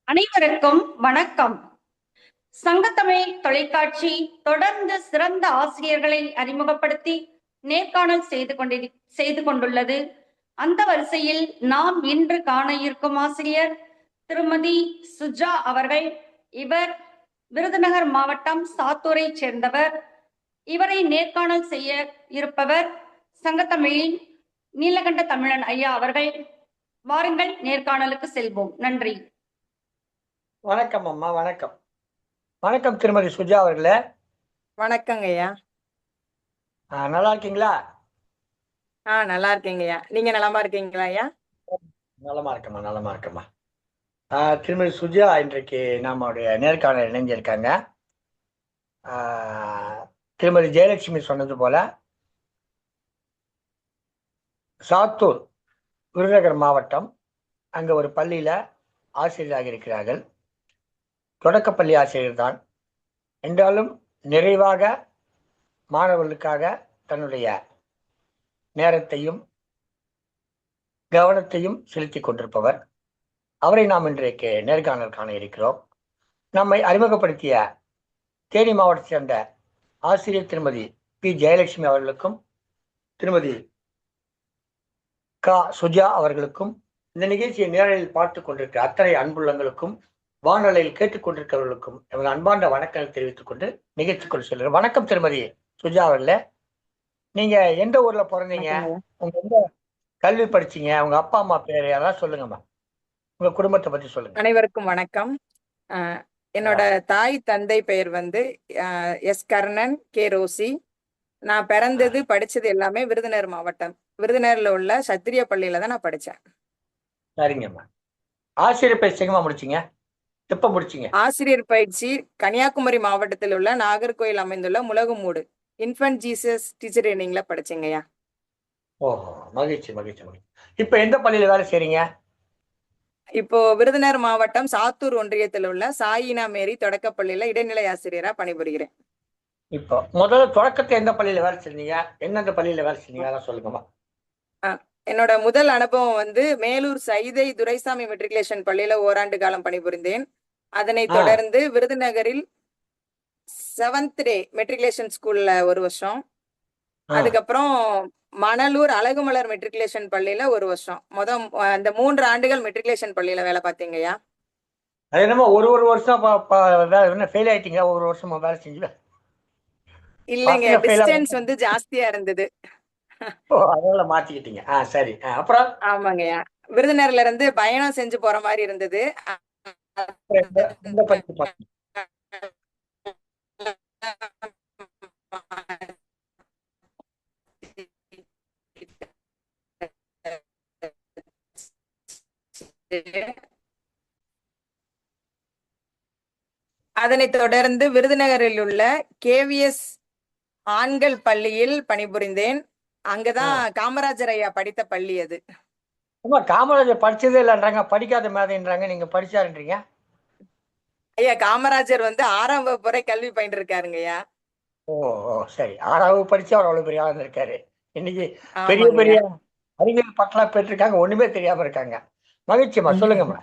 அனைவருக்கும் வணக்கம். சங்கத்தமிழ் தொலைக்காட்சி தொடர்ந்து சிறந்த ஆசிரியர்களை அறிமுகப்படுத்தி நேர்காணல் செய்து கொண்டுள்ளது. அந்த வரிசையில் நாம் இன்று காண இருக்கும் ஆசிரியர் திருமதி சுஜா அவர்கள். இவர் விருதுநகர் மாவட்டம் சாத்தூரை சேர்ந்தவர். இவரை நேர்காணல் செய்ய இருப்பவர் சங்கத்தமிழின் நீலகண்ட தமிழன் ஐயா அவர்கள். வாருங்கள், நேர்காணலுக்கு செல்வோம். நன்றி. வணக்கம் அம்மா. வணக்கம். வணக்கம் திருமதி சுஜா அவர்களே. வணக்கங்க ஐயா. நல்லா இருக்கீங்களா? நல்லா இருக்கீங்கய்யா. நீங்க நலமா இருக்கீங்களா ஐயா? நலமா இருக்கம்மா, நலமா இருக்கம்மா. திருமதி சுஜா இன்றைக்கு நம்முடைய நேர்காணல் இணைஞ்சிருக்காங்க. திருமதி ஜெயலட்சுமி சொன்னது போல சாத்தூர் விருதுநகர் மாவட்டம், அங்க ஒரு பள்ளியில ஆசிரியராக இருக்கிறார்கள். தொடக்கப்பள்ளி ஆசிரியர் தான் என்றாலும் நிறைவாக மாணவர்களுக்காக தன்னுடைய நேரத்தையும் கவனத்தையும் செலுத்தி கொண்டிருப்பவர். அவரை நாம் இன்றைக்கு நேர்காணல் காண இருக்கிறோம். நம்மை அறிமுகப்படுத்திய தேனி மாவட்டத்தை சேர்ந்த ஆசிரியர் திருமதி பி ஜெயலட்சுமி அவர்களுக்கும் திருமதி க சுஜா அவர்களுக்கும் இந்த நிகழ்ச்சியை நேரில் பார்த்து கொண்டிருக்கிற அத்தனை அன்புள்ளங்களுக்கும் வானொலியில் கேட்டுக்கொண்டிருக்கிறவர்களுக்கும் எனது அன்பார்ந்த வணக்கங்களை தெரிவித்துக் கொண்டு நிகழ்ச்சிக்குள் செல்கிறேன். வணக்கம் திருமதி சுஜா அவர்களே. நீங்க எந்த ஊர்ல பிறந்தீங்க? உங்க எந்த கல்வி படிச்சீங்க? உங்க அப்பா அம்மா பேரு யாராவது சொல்லுங்கம்மா. உங்க குடும்பத்தை பத்தி சொல்லுங்க. அனைவருக்கும் வணக்கம். என்னோட தாய் தந்தை பெயர் வந்து எஸ் கர்ணன், கே ரோசி. நான் பிறந்தது படிச்சது எல்லாமே விருதுநகர் மாவட்டம். விருதுநகர்ல உள்ள சத்திரிய பள்ளியில தான் நான் படிச்சேன். சரிங்கம்மா. ஆசிரியர் பயிற்சி எங்கம்மா முடிச்சீங்க? எப்ப முடிச்சீங்க? ஆசிரியர் பயிற்சி கன்னியாகுமரி மாவட்டத்தில் உள்ள நாகர்கோயில் அமைந்துள்ள முலகுமூடு இன்ஃபன்ட் ஜீசஸ் டீச்சர் ட்ரைனிங்ல படிச்சீங்கய்யா. ஓஹோ, மகிழ்ச்சி மகிழ்ச்சி மகிழ்ச்சி. இப்ப எந்த பள்ளியில வேலை செய்றீங்க? இப்போ விருதுநகர் மாவட்டம் சாத்தூர் ஒன்றியத்தில் உள்ள சாயினா மேரி தொடக்கப்பள்ளியில இடைநிலை ஆசிரியரா பணிபுரிகிறேன். இப்போ முதல்ல தொடக்கத்தை எந்த பள்ளியில வேலை செஞ்சீங்க? எந்தெந்த பள்ளியில வேலை செஞ்சீங்க அதான் சொல்லுங்கம்மா. என்னோட முதல் அனுபவம் வந்து மேலூர் சைதை துரைசாமி மெட்ரிகுலேஷன் பள்ளியில ஓராண்டு காலம் பணிபுரிந்தேன். அதனை தொடர்ந்து விருதுநகரில் 7th டே மெட்ரிகுலேஷன் ஸ்கூல்ல ஒரு வருஷம். அதுக்கப்புறம் மணலூர் அழகுமலர் மெட்ரிகுலேஷன் பள்ளியில ஒரு வருஷம். அந்த 3 ஆண்டுகள் மெட்ரிகுலேஷன் பள்ளியில வேலை பார்த்தீங்கய்யா. அது என்னமோ ஒரு வருஷம் ஃபெயில் ஆயிட்டீங்க? ஒரு வருஷமா வேலை செஞ்சு? இல்லைங்க, டிஸ்டன்ஸ் வந்து ஜாஸ்தியா இருந்தது. அதனால மாத்திக்கிட்டீங்க. சரி. அப்புறம்? ஆமாங்கய்யா, விருதுநகர்ல இருந்து பயணம் செஞ்சு போற மாதிரி இருந்தது. அதனைத் தொடர்ந்து விருதுநகரில் உள்ள கேவிஎஸ் ஆண்கள் பள்ளியில் பணிபுரிந்தேன். அங்கதான் காமராஜர் ஐயா படித்த பள்ளி அது. காமராஜர் படிச்சதே இல்லைன்றாங்க, படிக்காத மேதைன்றாங்க, நீங்க படிச்சாருன்றீங்க. ஐயா, காமராஜர் வந்து 6ஆம் வகுப்பு வரை கல்வி பயின்று இருக்காருங்கய்யா. ஓ சரி. 6ஆம் வகுப்பு படிச்சு அவர் அவ்வளவு பெரிய ஆளா இருக்காரு. இன்னைக்கு பெரிய பெரிய அறிவியல் பட்டலாம் பெற்றிருக்காங்க, ஒண்ணுமே தெரியாம இருக்காங்க. மகிழ்ச்சிமா, சொல்லுங்கம்மா.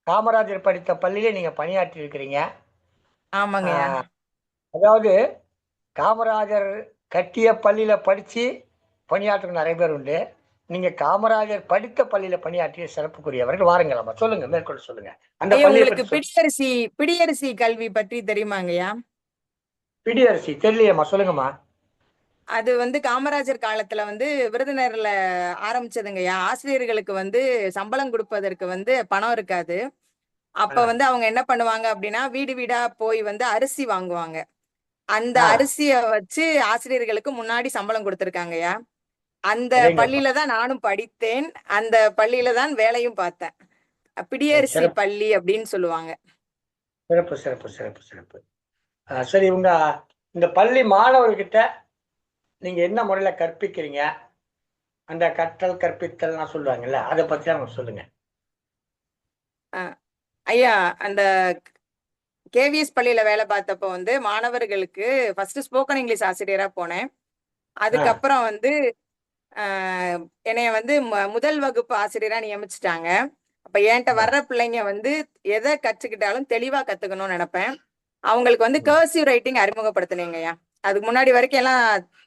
காமராஜர் படித்த பள்ளியில நீங்க பணியாற்றி இருக்கிறீங்க. ஆமாங்க. அதாவது காமராஜர் கட்டிய பள்ளியில படிச்சு பணியாற்ற நிறைய பேர் உண்டு. நீங்க காமராஜர் படித்த பள்ளியில பணியாற்றிய சிறப்புக்குரியவர்கள். வாருங்களம்மா, சொல்லுங்க, மேற்கொண்டு சொல்லுங்க. அந்த உங்களுக்கு பிடியரிசி கல்வி பற்றி தெரியுமாங்கய்யா? பிடியரிசி தெரியலையம்மா, சொல்லுங்கம்மா. அது வந்து காமராஜர் காலத்துல வந்து விருதுநகர்ல ஆரம்பிச்சதுங்கய்யா. ஆசிரியர்களுக்கு வந்து சம்பளம் கொடுப்பதற்கு வந்து பணம் இருக்காது. அப்ப வந்து அவங்க என்ன பண்ணுவாங்க அப்படின்னா, வீடு வீடா போய் வந்து அரிசி வாங்குவாங்க. அந்த அரிசிய வச்சு ஆசிரியர்களுக்கு முன்னாடி சம்பளம் கொடுத்திருக்காங்கய்யா. அந்த பள்ளியில தான் நானும் படித்தேன். அந்த பள்ளியில தான் வேலையும் பார்த்தேன். பிடியரிசி பள்ளி அப்படின்னு சொல்லுவாங்க. சிறப்பு சிறப்பு சிறப்பு சிறப்பு. சரி, உங்க இந்த பள்ளி மாணவர்கிட்ட நீங்க என்ன முறையில கற்பிக்கிறீங்க? அந்த கற்றல் கற்பித்தல் சொல்லுவாங்கல்ல, அதை பத்தி அவங்க சொல்லுங்க. ஐயா, அந்த கேவிஎஸ் பள்ளியில வேலை பார்த்தப்போ வந்து மாணவர்களுக்கு ஃபர்ஸ்ட் ஸ்போக்கன் இங்கிலீஷ் ஆசிரியரா போனேன். அதுக்கப்புறம் வந்து என்னைய வந்து முதல் வகுப்பு ஆசிரியரா நியமிச்சுட்டாங்க. அப்ப என்கிட்ட வர்ற பிள்ளைங்க வந்து எதை கற்றுக்கிட்டாலும் தெளிவா கத்துக்கணும்னு நினைப்பேன். அவங்களுக்கு வந்து கர்சிவ் ரைட்டிங் அறிமுகப்படுத்தினேங்கய்யா. அதுக்கு முன்னாடி வரைக்கும் எல்லாம்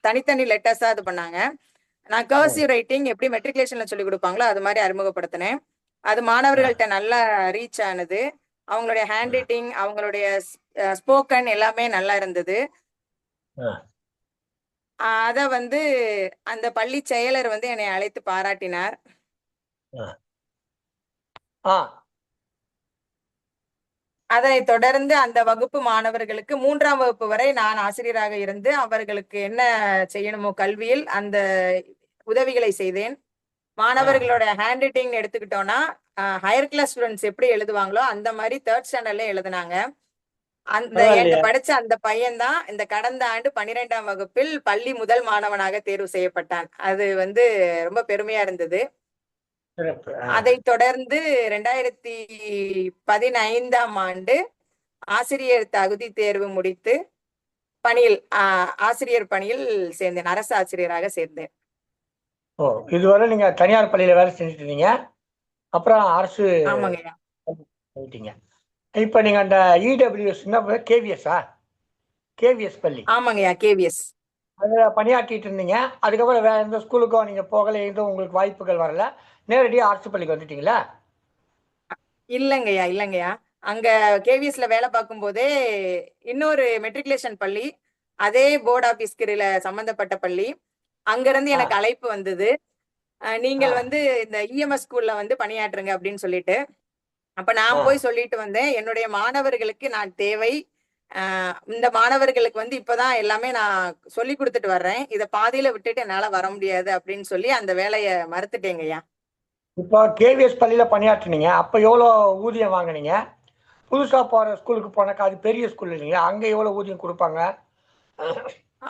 தனித்தனி லெட்டர்ஸா இது பண்ணாங்க. நான் கர்சிவ் ரைட்டிங் எப்படி மெட்ரிகுலேஷன்ல சொல்லி கொடுப்பாங்களோ அது மாதிரி அறிமுகப்படுத்தினேன். அது மாணவர்கள்ட்ட நல்லா ரீச் ஆனது. அவங்களுடைய ஹேண்ட் ரைட்டிங், அவங்களுடைய ஸ்போக்கன் எல்லாமே நல்லா இருந்தது. அத வந்து அந்த பள்ளி செயலர் வந்து என்னை அழைத்து பாராட்டினார். அதனைத் தொடர்ந்து அந்த வகுப்பு மாணவர்களுக்கு 3ஆம் வகுப்பு வரை நான் ஆசிரியராக இருந்து அவர்களுக்கு என்ன செய்யணுமோ கல்வியில் அந்த உதவிகளை செய்தேன். மாணவர்களோட ஹேண்ட் ரைட்டிங் எடுத்துக்கிட்டோம்னா ஹையர் கிளாஸ் ஸ்டூடெண்ட்ஸ் எப்படி எழுதுவாங்களோ அந்த மாதிரி 3rd ஸ்டாண்டர்ட்ல எழுதுனாங்க. அந்த என்கிட்ட படிச்ச அந்த பையன்தான் இந்த கடந்த ஆண்டு 12ஆம் வகுப்பில் பள்ளி முதல் மாணவனாக தேர்வு செய்யப்பட்டான். அது வந்து ரொம்ப பெருமையா இருந்தது. அதை தொடர்ந்து 2015ஆம் ஆண்டு ஆசிரியர் தகுதி தேர்வு முடித்து பணியில் ஆசிரியர் பணியில் சேர்ந்தேன். அரசு ஆசிரியராக சேர்ந்தேன். ஓ, இதுவரை நீங்க தனியார் பள்ளியில வேலை செஞ்சுட்டு இருந்தீங்க, அப்புறம் அரசு ஆமாங்கய்யா. போயிட்டீங்க. இப்ப நீங்க அந்த இடபிள்யூஎஸ் கேவிஎஸ்ஆ கேவிஎஸ் பள்ளி? ஆமாங்கய்யா, கேவிஎஸ். அதுல பணியாற்றிட்டு இருந்தீங்க. அதுக்கப்புறம் வேற எந்த ஸ்கூலுக்கும் நீங்க போகல, எதுவும் உங்களுக்கு வாய்ப்புகள் வரல, நேரடியா அரசு பள்ளிக்கு வந்துட்டீங்களா? இல்லைங்கய்யா. அங்க கேவிஎஸ்ல வேலை பார்க்கும் போதே இன்னொரு மெட்ரிகுலேஷன் பள்ளி, அதே போர்டு ஆபீஸ் கீழ சம்பந்தப்பட்ட பள்ளி, அங்க இருந்து எனக்கு அழைப்பு வந்தது. நீங்கள் வந்து இந்த இஎம்எஸ் ஸ்கூல்ல வந்து பணியாற்றுங்க அப்படின்னு சொல்லிட்டு. அப்ப நான் போய் சொல்லிட்டு வந்தேன், என்னுடைய மாணவர்களுக்கு நான் தேவை. இந்த மாணவர்களுக்கு வந்து இப்பதான் எல்லாமே நான் சொல்லி கொடுத்துட்டு வர்றேன். இத பாதியில விட்டுட்டு என்னால வர முடியாது அப்படின்னு சொல்லி அந்த வேலையை மறுத்துட்டேங்கய்யா. இப்போ கேவிஎஸ் பள்ளியில பணியாற்றினீங்க, அப்ப எவ்வளவு ஊதியம் வாங்கினீங்க? புதுசா போற ஸ்கூலுக்கு போனாக்கா அது பெரிய ஸ்கூல் இல்லைங்களா, அங்க எவ்வளவு ஊதியம் கொடுப்பாங்க?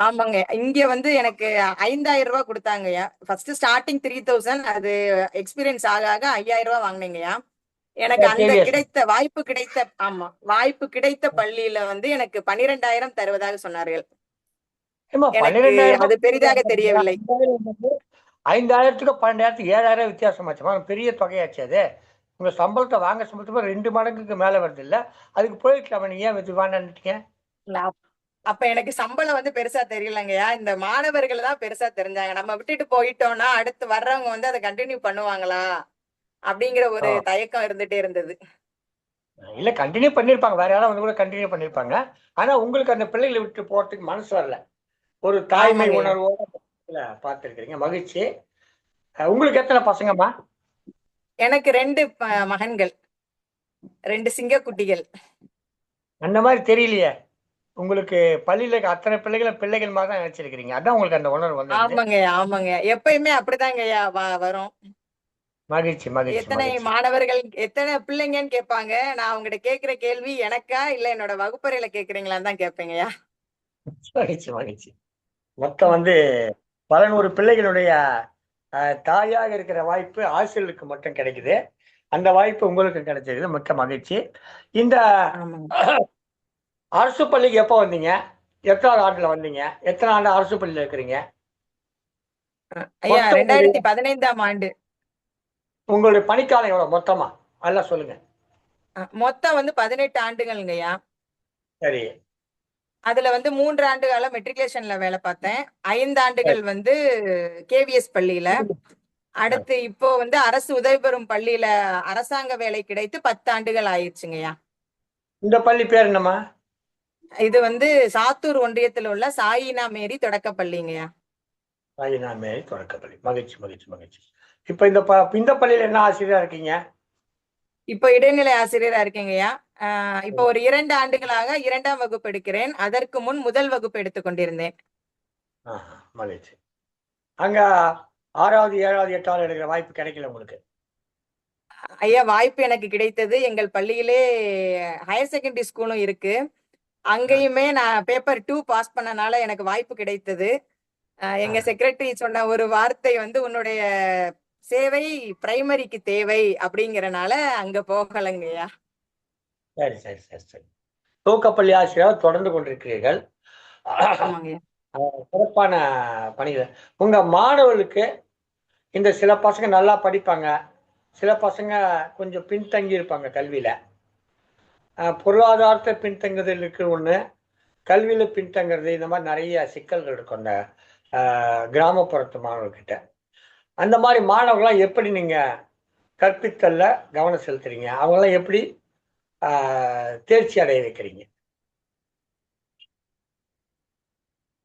ஆமாங்க, இங்க வந்து எனக்கு 5000 ரூபாய் கொடுத்தாங்கய்யா. ஃபர்ஸ்ட் ஸ்டார்டிங் 3000, அது எக்ஸ்பீரியன்ஸ் ஆக ஆக 5000 ரூபாய் வாங்கினீங்கய்யா. எனக்கு அந்த வாய்ப்பு கிடைத்த பள்ளியில வந்து எனக்கு 12,000 தருவதாக சொன்னார்கள். எனக்கு அது பெரிதாக தெரியவில்லை. 5000க்கு 12,000 7,000 வித்தியாசமாச்சுமா, பெரிய தொகையாச்சு அது. உங்க சம்பளத்தை வாங்க சம்பளத்துக்கு 2 மடங்குக்கு மேல வருது இல்ல, அதுக்கு போயிட்டு நீங்க ஏன் வேண்டான்னுட்டீங்க? அப்ப எனக்கு சம்பளம் வந்து பெருசா தெரியலங்கய்யா. இந்த மாணவர்கள் தான் பெருசா தெரிஞ்சாங்க. நம்ம விட்டுட்டு போயிட்டோம்னா அடுத்து வர்றவங்க வந்து அதை கண்டினியூ பண்ணுவாங்களா அப்படிங்கிற ஒரு தயக்கம் இருந்துட்டே இருந்தது. இல்ல, கண்டினியூ பண்ணிருப்பாங்க, வேற யாராவது வந்து கூட கண்டினியூ பண்ணிருப்பாங்க. ஆனா உங்களுக்கு அந்த பிள்ளைகளை விட்டு போறதுக்கு மனசு வரல. ஒரு தாய்மை உணர்வோட பார்த்திருக்கீங்க, மகிழ்ச்சி. உங்களுக்கு எத்தனை பசங்கம்மா? எனக்கு 2 மகன்கள், 2 சிங்கக்குட்டிகள். அந்த மாதிரி தெரியலையே உங்களுக்கு, பள்ளியில அத்தனை பிள்ளைகள் மாதிரி தான் நினைச்சிருக்கீங்க, அதான் உங்களுக்கு அந்த உணர்வு வந்து. ஆமாங்க, எப்பயுமே அப்படிதாங்கய்யா வரும். மகிழ்ச்சி. எத்தனை மாணவர்கள் எத்தனை பிள்ளைங்கன்னு கேட்பாங்க. நான் அவங்ககிட்ட கேட்கிற கேள்வி எனக்கா இல்ல என்னோட வகுப்பறையில கேட்கறீங்களான்னு தான் கேட்பேங்கய்யா. மகிழ்ச்சி. மொத்தம் வந்து 100 பிள்ளைகளுடைய தாயாக இருக்கிற வாய்ப்பு ஆசிரியர்களுக்கு மட்டும் கிடைக்குது. அந்த வாய்ப்பு உங்களுக்கு கிடைச்சிருக்கு, மிக்க மகிழ்ச்சி. இந்த அரசு பள்ளிக்கு எப்போ வந்தீங்க? எத்தனாவது ஆண்டுல வந்தீங்க? எத்தனை ஆண்டு அரசு பள்ளியில இருக்கிறீங்க? ஐயா 2015ஆம் ஆண்டு. உங்களுடைய பணிக்காலம் எவ்வளவு மொத்தமா அதெல்லாம் சொல்லுங்க. மொத்தம் வந்து 18 ஆண்டுகள்ங்கய்யா. சரி. அதுல வந்து 3 ஆண்டு காலம் மெட்ரிகுலேஷன்ல வேலை பார்த்தேன். 5 ஆண்டுகள் வந்து கேவிஎஸ் பள்ளியில. அடுத்து இப்போ வந்து அரசு உதவி பெறும் பள்ளியில அரசாங்க வேலை கிடைத்து 10 ஆண்டுகள் ஆயிடுச்சுங்கய்யா. இந்த பள்ளி பேர் என்னம்மா? இது வந்து சாத்தூர் ஒன்றியத்தில் உள்ள சாயினா மேரி தொடக்கப்பள்ளிங்கய்யா. சாயினா மேரி தொடக்கப்பள்ளி. மகிழ்ச்சி. இப்ப இந்த பள்ளியில என்ன ஆசிரியரா இருக்கீங்க? இப்போ இடைநிலை ஆசிரியரா இருக்கீங்கய்யா. இப்போ ஒரு 2 ஆண்டுகளாக 2ஆம் வகுப்பு எடுக்கிறேன். அதற்கு முன் முதல் வகுப்பு எடுத்துக் கொண்டிருந்தேன். மகிழ்ச்சி. அங்க 6வது 7வது 8வது எடுக்கிற வாய்ப்பு கிடைக்கல உங்களுக்கு? ஐயா, வாய்ப்பு எனக்கு கிடைத்தது. எங்கள் பள்ளியிலே ஹையர் செகண்டரி ஸ்கூலும் இருக்கு. அங்கேயுமே நான் பேப்பர் 2 பாஸ் பண்ணனால எனக்கு வாய்ப்பு கிடைத்தது. எங்க செக்ரட்டரி சொன்ன ஒரு வார்த்தை வந்து உன்னுடைய சேவை பிரைமரிக்கு தேவை அப்படிங்கறனால அங்க போகலங்கய்யா. சரி. துவக்கப்பள்ளி ஆசிரியராக தொடர்ந்து கொண்டிருக்கிறீர்கள். சிறப்பான பணிகள். உங்க மாணவர்களுக்கு இந்த சில பசங்க நல்லா படிப்பாங்க, சில பசங்க கொஞ்சம் பின்தங்கி இருப்பாங்க கல்வியில. பொருளாதாரத்தை பின்தங்குதல் இருக்கு ஒண்ணு, கல்வியில பின்தங்குறது, இந்த மாதிரி நிறைய சிக்கல்கள் இருக்கும் அந்த கிராமப்புறத்து மாணவர்கிட்ட. அந்த மாதிரி மாணவர்கள்லாம் எப்படி நீங்க கற்பித்தல்ல கவனம் செலுத்துறீங்க? அவங்களாம் எப்படி தேர்ச்சி அடைய வைக்கிறீங்க?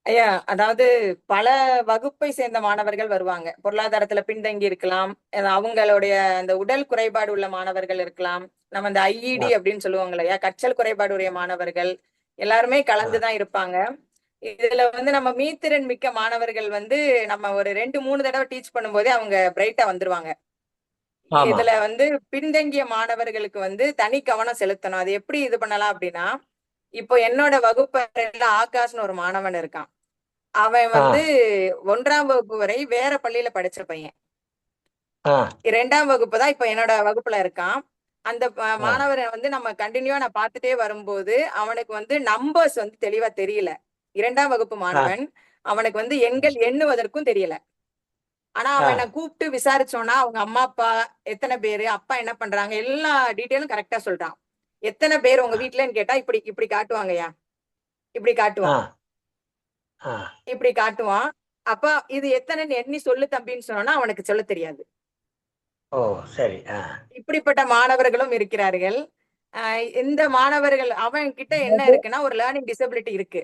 ஐயா, அதாவது பல வகுப்பை சேர்ந்த மாணவர்கள் வருவாங்க. பொருளாதாரத்துல பின்தங்கி இருக்கலாம். அவங்களுடைய அந்த உடல் குறைபாடு உள்ள மாணவர்கள் இருக்கலாம். நம்ம இந்த ஐஇடி ஆ, அப்படின்னு சொல்லுவாங்க இல்லையா, கற்றல் குறைபாடு உடைய மாணவர்கள் எல்லாருமே ஆ, கலந்துதான் இருப்பாங்க. இதுல வந்து நம்ம மீத்திறன் மிக்க மாணவர்கள் வந்து நம்ம ஒரு 2, 3 தடவை டீச் பண்ணும்போதே அவங்க பிரைட்டா வந்துருவாங்க. ஆமா. இதுல வந்து பின்தங்கிய மாணவர்களுக்கு வந்து தனி கவனம் செலுத்தணும். அது எப்படி இது பண்ணலாம் அப்படின்னா, இப்போ என்னோட வகுப்பறையில ஆகாஷ்னு ஒரு மாணவன் இருக்கான். அவன் ஆ, வந்து 1ஆம் வகுப்பு வரை வேற பள்ளியில படிச்ச பையன். ஆ, 2ஆம் வகுப்பு தான் இப்ப என்னோட வகுப்புல இருக்கான். அந்த ஆ, மாணவரை வந்து நம்ம கண்டினியூவா நான் பார்த்துட்டே வரும்போது அவனுக்கு வந்து நம்பர்ஸ் வந்து தெளிவா தெரியல. 2ஆம் வகுப்பு ஆ, மாணவன். அவனுக்கு வந்து எண்கள் எண்ணுவதற்கும் தெரியல. ஆனா ஆ, அவனை கூப்பிட்டு விசாரிச்சோம்னா அவங்க அம்மா அப்பா எத்தனை பேரு, அப்பா என்ன பண்றாங்க, எல்லா டீட்டெயிலும் கரெக்டா சொல்றான். எத்தனை பேர் உங்க வீட்டுலன்னு கேட்டா இப்படி இப்படி காட்டுவாங்கய்யா. இப்படி ஆ, காட்டுவான். ஆ. இப்படி காட்டுவான். அப்ப இது எத்தனைன்னு எண்ணி சொல்லு தம்பின்னு சொன்னோம்னா அவனுக்கு சொல்ல தெரியாது. ஓ! சரி. ஆ. இப்படிப்பட்ட மாணவர்களும் இருக்கிறார்கள். இந்த மாணவர்கள் அவன் கிட்ட என்ன அதாவது இருக்குன்னா ஒரு லேர்னிங் டிசபிலிட்டி இருக்கு.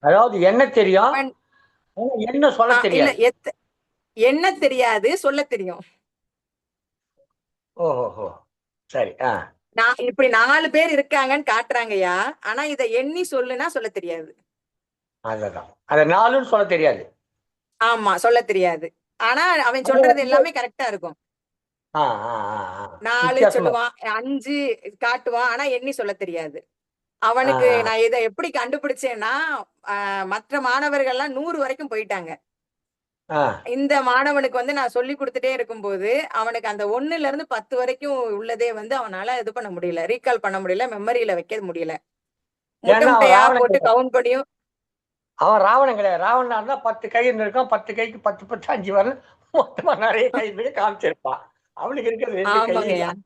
அதாவது என்ன தெரியும், அவன் ஆனா என்ன சொல்ல இல்ல தெரியாது. என்ன தெரியாது, சொல்ல தெரியும். ஓஹோஹோ! சரி. ஆ. நான் இப்படி 4 பேர் இருக்காங்கன்னு காட்டுறாங்கய்யா. ஆனா இத எண்ணி சொல்லுனா சொல்ல தெரியாது. அதுதான். அத 4ன்னு சொல்ல தெரியாது. ஆமா, சொல்ல தெரியாது. ஆனா அவன் அது சொல்றது வந்து எல்லாமே கரெக்ட்டா இருக்கும். ஆ, ஆ, ஆ, ஆ. 4 வித்தியாசமா சொல்லுவான், 5 காட்டுவான். ஆனா எண்ணி சொல்ல தெரியாது. ஆ, அவனுக்கு ஆ, நான் இத எப்படி கண்டுபிடிச்சேன்னா, மற்ற மாணவர்கள்லாம் 100 வரைக்கும் போயிட்டாங்க. ஆ. இந்த மாணவனுக்கு வந்து நான் சொல்லிக் குடுத்துட்டே இருக்கும்போது, அவனுக்கு அந்த 1ல இருந்து 10 வரைக்கும் உள்ளதே வந்து அவனால இது பண்ண முடியல. ரீகால் பண்ண முடியல. மெமரியில வைக்க முடியல. முட்டை ஏன்னா அவன் முட்டையா ராவணன் போட்டு கிடையாது. கவுண்ட் பண்ணியும் அவன் ராவணன் கிடையாது. ராவணனா இருந்தா 10 கை இருந்திருக்கும். 10 கைக்கு 10, 10 5 வரல் மொத்தமா நெறைய கை பண்ணி காமிச்சிருப்பான். அவனுக்கு இருக்கிறது 2 கை ஆமாங்கய்யா. தான்.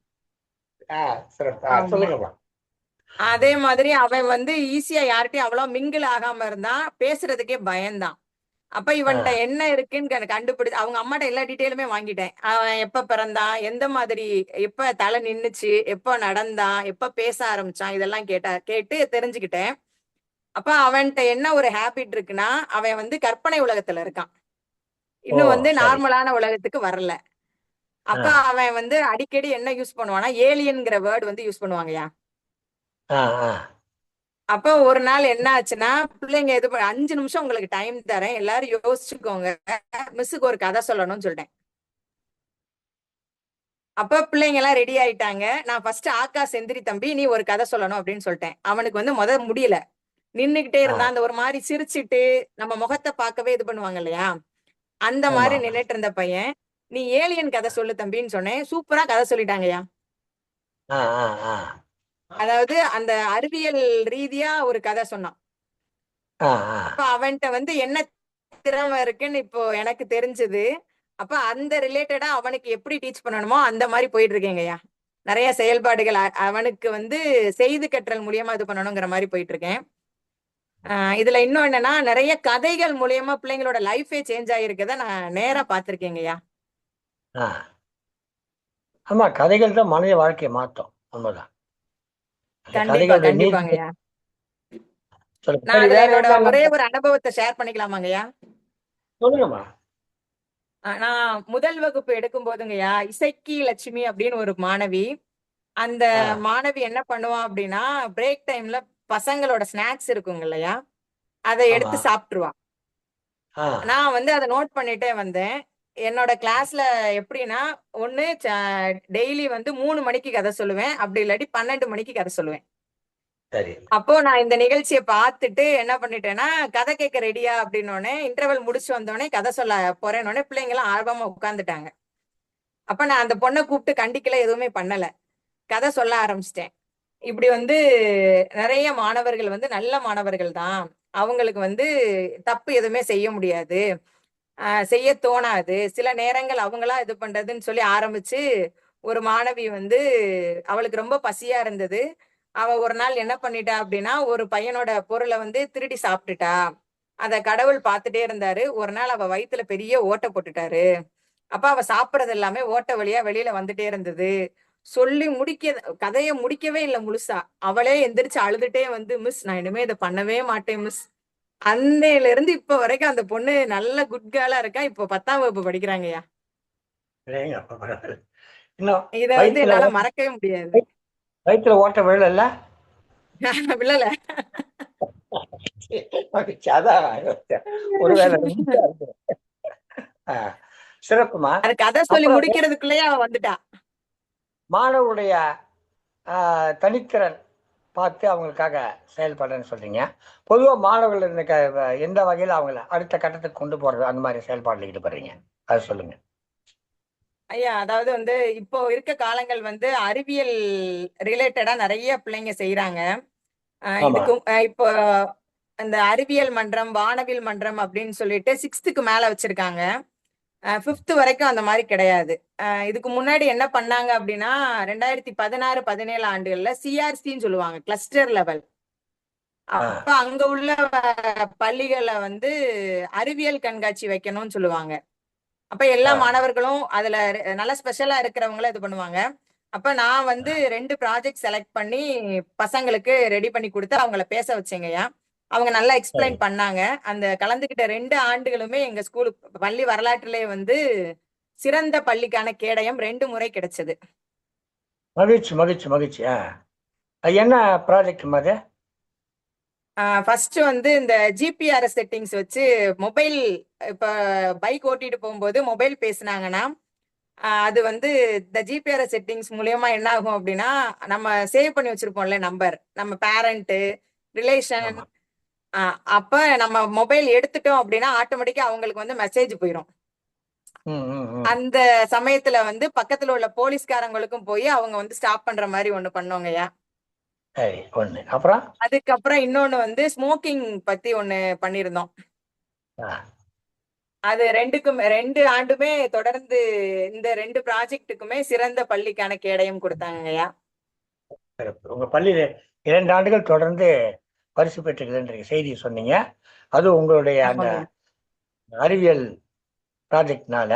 ஆ, சிறப்பு. ஆமா. சொல்லுங்கம்மா. அதே மாதிரி அவன் வந்து ஈஸியா யார்ட்டயும் அவ்வளவா மிங்கிள் ஆகாம இருந்தான். பேசுறதுக்கே பயந்தான். அப்ப ஆ, இவன்ட்ட என்ன இருக்குன்னு கண்டுபிடிச்சு அவங்க அம்மாட்ட எல்லா டீட்டெயிலுமே வாங்கிட்டேன். அவன் எப்ப பிறந்தான், எந்த மாதிரி, எப்ப தலை நின்னுச்சு, எப்ப நடந்தான், எப்ப பேச ஆரம்பிச்சான், இதெல்லாம் கேட்டு தெரிஞ்சுக்கிட்டேன். அப்ப அவன்ட்ட என்ன ஒரு ஹேபிட் இருக்குன்னா, அவன் வந்து கற்பனை உலகத்துல இருக்கான். ஓ! இன்னும் வந்து சரி. நார்மலான உலகத்துக்கு வரல. ஆ, அப்ப அவன் வந்து அடிக்கடி என்ன யூஸ் பண்ணுவான்னா, ஏலியன்ங்கிற வேர்ட் வந்து யூஸ் பண்ணுவாங்கயா. ஆ, ஆ. அப்ப ஒரு நாள் என்ன ஆச்சுன்னா, பிள்ளைங்க 5 நிமிஷம் உங்களுக்கு டைம் தரேன். எல்லாரும் யோசிச்சுக்கோங்க. மிஸ்ஸுக்கு ஒரு கதை சொல்லணும்னு சொல்லிட்டேன். அப்ப பிள்ளைங்க எல்லாம் ரெடி ஆயிட்டாங்க. நான் ஃபர்ஸ்ட் ஆகாஷ் எந்திரி தம்பி, நீ ஒரு கதை சொல்லணும் அப்படின்னு சொல்லிட்டேன். அவனுக்கு வந்து முடியல. நின்னுகிட்டே ஆ. இருந்தான். அந்த ஒரு மாதிரி சிரிச்சுட்டு, நம்ம முகத்தை பார்க்கவே இது பண்ணுவாங்க இல்லையா? அந்த ஆமா. மாதிரி நின்னுட்டு இருந்த பையன், நீ ஏலியன் கதை சொல்லு தம்பின்னு சொன்னேன். சூப்பரா கதை சொல்லிட்டாங்கய்யா. ஆ, ஆ, ஆ. அதாவது அந்த அறிவியல் ரீதியா ஒரு கதை சொன்னான். ஆ, ஆ. அப்ப அவன்ட்ட வந்து என்ன திறமை இருக்குன்னு இப்போ எனக்கு தெரிஞ்சது. அப்ப அந்த ரிலேட்டடா அவனுக்கு எப்படி டீச் பண்ணணுமோ அந்த மாதிரி போயிட்டு இருக்கேங்கய்யா. நிறைய செயல்பாடுகள் அவனுக்கு வந்து செய்து கற்றல் மூலியமா இது பண்ணணுங்கிற மாதிரி போயிட்டு இருக்கேன். இதுல இன்னும் என்னன்னா நிறைய கதைகள் மூலியமா பிள்ளைங்களோட லைஃபே சேஞ்ச் ஆயிருக்கத நான் நேரா பார்த்திருக்கேங்கய்யா. ஆ. ஆமா. கதைகள் தான் மனித வாழ்க்கைய மாத்தும். உண்மதான். அந்த கண்டிப்பா, கதைகளுடைய நீதி கண்டிப்பாங்கய்யா. சொல்லுங்க. நான் சரி அதுல வேற என்னோட என்னென்ன ஒரே ஒரு அனுபவத்தை ஷேர் பண்ணிக்கலாமாங்கய்யா? சொல்லுங்கம்மா. நான் முதல் வகுப்பு எடுக்கும் போதுங்கய்யா, இசக்கி லட்சுமி அப்படின்னு ஒரு மாணவி. அந்த ஆ, மாணவி என்ன பண்ணுவா அப்படின்னா, பிரேக் டைம்ல பசங்களோட ஸ்நாக்ஸ் இருக்குங்க இல்லையா? அத ஆமா. எடுத்து சாப்பிட்டுருவா. ஆ, நான் வந்து அத நோட் பண்ணிட்டே வந்தேன். என்னோட கிளாஸ்ல எப்படின்னா, ஒண்ணு டெய்லி வந்து 3 மணிக்கு கதை சொல்லுவேன். அப்படி இல்லாட்டி 12 மணிக்கு கதை சொல்லுவேன். சரி. அப்போ நான் இந்த நிகழ்ச்சிய பார்த்துட்டு என்ன பண்ணிட்டேன்னா, கதை கேட்க ரெடியா அப்படின்னோனே, இன்டர்வல் முடிச்சு வந்தோனே, கதை சொல்ல போறேன்னோனே, பிள்ளைங்கலாம் ஆர்வமா உட்கார்ந்துட்டாங்க. அப்ப நான் அந்த பொண்ண கூப்பிட்டு கண்டிக்கல, எதுவுமே பண்ணல. கதை சொல்ல ஆரம்பிச்சிட்டேன். இப்படி வந்து நெறைய மாணவர்கள் வந்து நல்ல மாணவர்கள் தான். அவங்களுக்கு வந்து தப்பு எதுவுமே செய்ய முடியாது, செய்ய தோணாது. சில நேரங்கள் அவங்களா இது பண்றதுன்னு சொல்லி ஆரம்பிச்சு ஒரு மாணவி வந்து அவளுக்கு ரொம்ப பசியா இருந்தது. அவ ஒரு நாள் என்ன பண்ணிட்டா அப்படின்னா, ஒரு பையனோட பொருளை வந்து திருடி சாப்பிட்டுட்டா. அத கடவுள் பார்த்துட்டே இருந்தாரு. ஒரு நாள் அவ வயித்துல பெரிய ஓட்டை போட்டுட்டாரு. அப்ப அவ சாப்பிடுறது எல்லாமே ஓட்டை வழியா வெளியில வந்துட்டே இருந்தது. சொல்லி கதைய முடிக்கவே இல்ல முழுசா. அவளே எந்திரிச்சு அழுதுட்டே வந்து, மிஸ் நான் இனிமே இத பண்ணவே மாட்டேன் மிஸ். அன்னையில இருந்து இப்ப வரைக்கும் அந்த பொண்ணு நல்ல குட் கேர்ளா இருக்கா. இப்போ 10ஆம் வகுப்பு படிக்கிறாங்கய்யா. இல்லைங்க, அப்ப பரவாயில்ல. இன்னும் இத வந்து வயிற்றுல என்னால மறக்கவே முடியாது. வயிற்றுல ஓட்ட விழல. விழல. மகிழ்ச்சி. அதான் ஒருவேளை ஆ, சிறப்புமா. அது கதை சொல்லி அப்புறம் முடிக்கிறதுக்குள்ளயே அவ வந்துட்டா. மாணவருடைய தனித்திறன் பார்த்து அவங்களுக்காக செயல்படுறேன்னு சொல்றீங்க. பொதுவாக மாணவர்கள் இந்த எந்த வகையில் அவங்கள அடுத்த கட்டத்துக்கு கொண்டு போறது அந்த மாதிரி செயல்பாடுல ஈடுபடுறீங்க, அது சொல்லுங்க. ஐயா, அதாவது வந்து இப்போ இருக்க காலங்கள் வந்து அறிவியல் ரிலேட்டடா நிறைய பிள்ளைங்க செய்யறாங்க. ஆமா. இதுக்கு இப்போ அந்த அறிவியல் மன்றம், வானவில் மன்றம் அப்படின்னு சொல்லிட்டு 6th மேல வச்சிருக்காங்க. 5th வரைக்கும் அந்த மாதிரி கிடையாது. இதுக்கு முன்னாடி என்ன பண்ணாங்க அப்படின்னா 2016, 17 ஆண்டுகள்ல சிஆர்சின்னு சொல்லுவாங்க, கிளஸ்டர் லெவல். அப்ப அங்க உள்ள பள்ளிகளை வந்து அறிவியல் கண்காட்சி வைக்கணும்னு சொல்லுவாங்க. அப்ப எல்லா மாணவர்களும் அதுல நல்லா ஸ்பெஷலா இருக்கிறவங்கள இது பண்ணுவாங்க. அப்ப நான் வந்து 2 ப்ராஜெக்ட் செலக்ட் பண்ணி பசங்களுக்கு ரெடி பண்ணி கொடுத்து அவங்கள பேச வச்சேங்கய்யா. அவங்க நல்லா சரி. எக்ஸ்பிளைன் பண்ணாங்க. அந்த கலந்துகிட்ட 2 ஆண்டுகளுமே எங்க ஸ்கூல் பள்ளி வரலாற்றிலே வந்து சிறந்த பள்ளிக்கான கேடயம் 2 முறை கிடைச்சது. மகிழ்ச்சி மகிழ்ச்சி மகிழ்ச்சி. அது என்ன ப்ராஜெக்ட் அது? ஃபர்ஸ்ட் வந்து இந்த ஜிபிஆர்எஸ் செட்டிங்ஸ் வச்சு மொபைல், இப்ப பைக் ஓட்டிட்டு போகும்போது மொபைல் பேசுனாங்கன்னா அது வந்து இந்த ஜிபிஆர்எஸ் செட்டிங்ஸ் மூலியமா என்ன ஆகும் அப்படின்னா, நம்ம சேவ் பண்ணி வச்சிருப்போம்ல நம்பர், நம்ம பேரண்ட், ரிலேஷன். ஆமா. அப்ப நம்ம மொபைல் எடுத்துட்டோம் அப்படின்னா ஆட்டோமேட்டிக்கா அவங்களுக்கு வந்து மெசேஜ் போயிடும். ம், ம், ம். அந்த சமயத்துல வந்து பக்கத்துல உள்ள போலீஸ்காரங்களுக்கும் போய் அவங்க வந்து ஸ்டாப் பண்ற மாதிரி ஒண்ணு பண்ணோங்கய்யா. சரி, ஒண்ணு. அப்புறம் அதுக்கப்புறம் இன்னொன்னு வந்து ஸ்மோக்கிங் பத்தி ஒண்ணு பண்ணியிருந்தோம். ஆ, அது 2 ஆண்டுமே தொடர்ந்து இந்த 2 ப்ராஜெக்ட்டுக்குமே சிறந்த பள்ளிக்கான கேடயம் கொடுத்தாங்கய்யா. சிறப்பு. உங்க பள்ளியில 2 ஆண்டுகள் தொடர்ந்து பரிசு பெற்றுக்குதுன்ற செய்தியை சொன்னீங்க. அது உங்களுடைய அந்த ஆமாங்க. அறிவியல் ப்ராஜெக்ட்னால.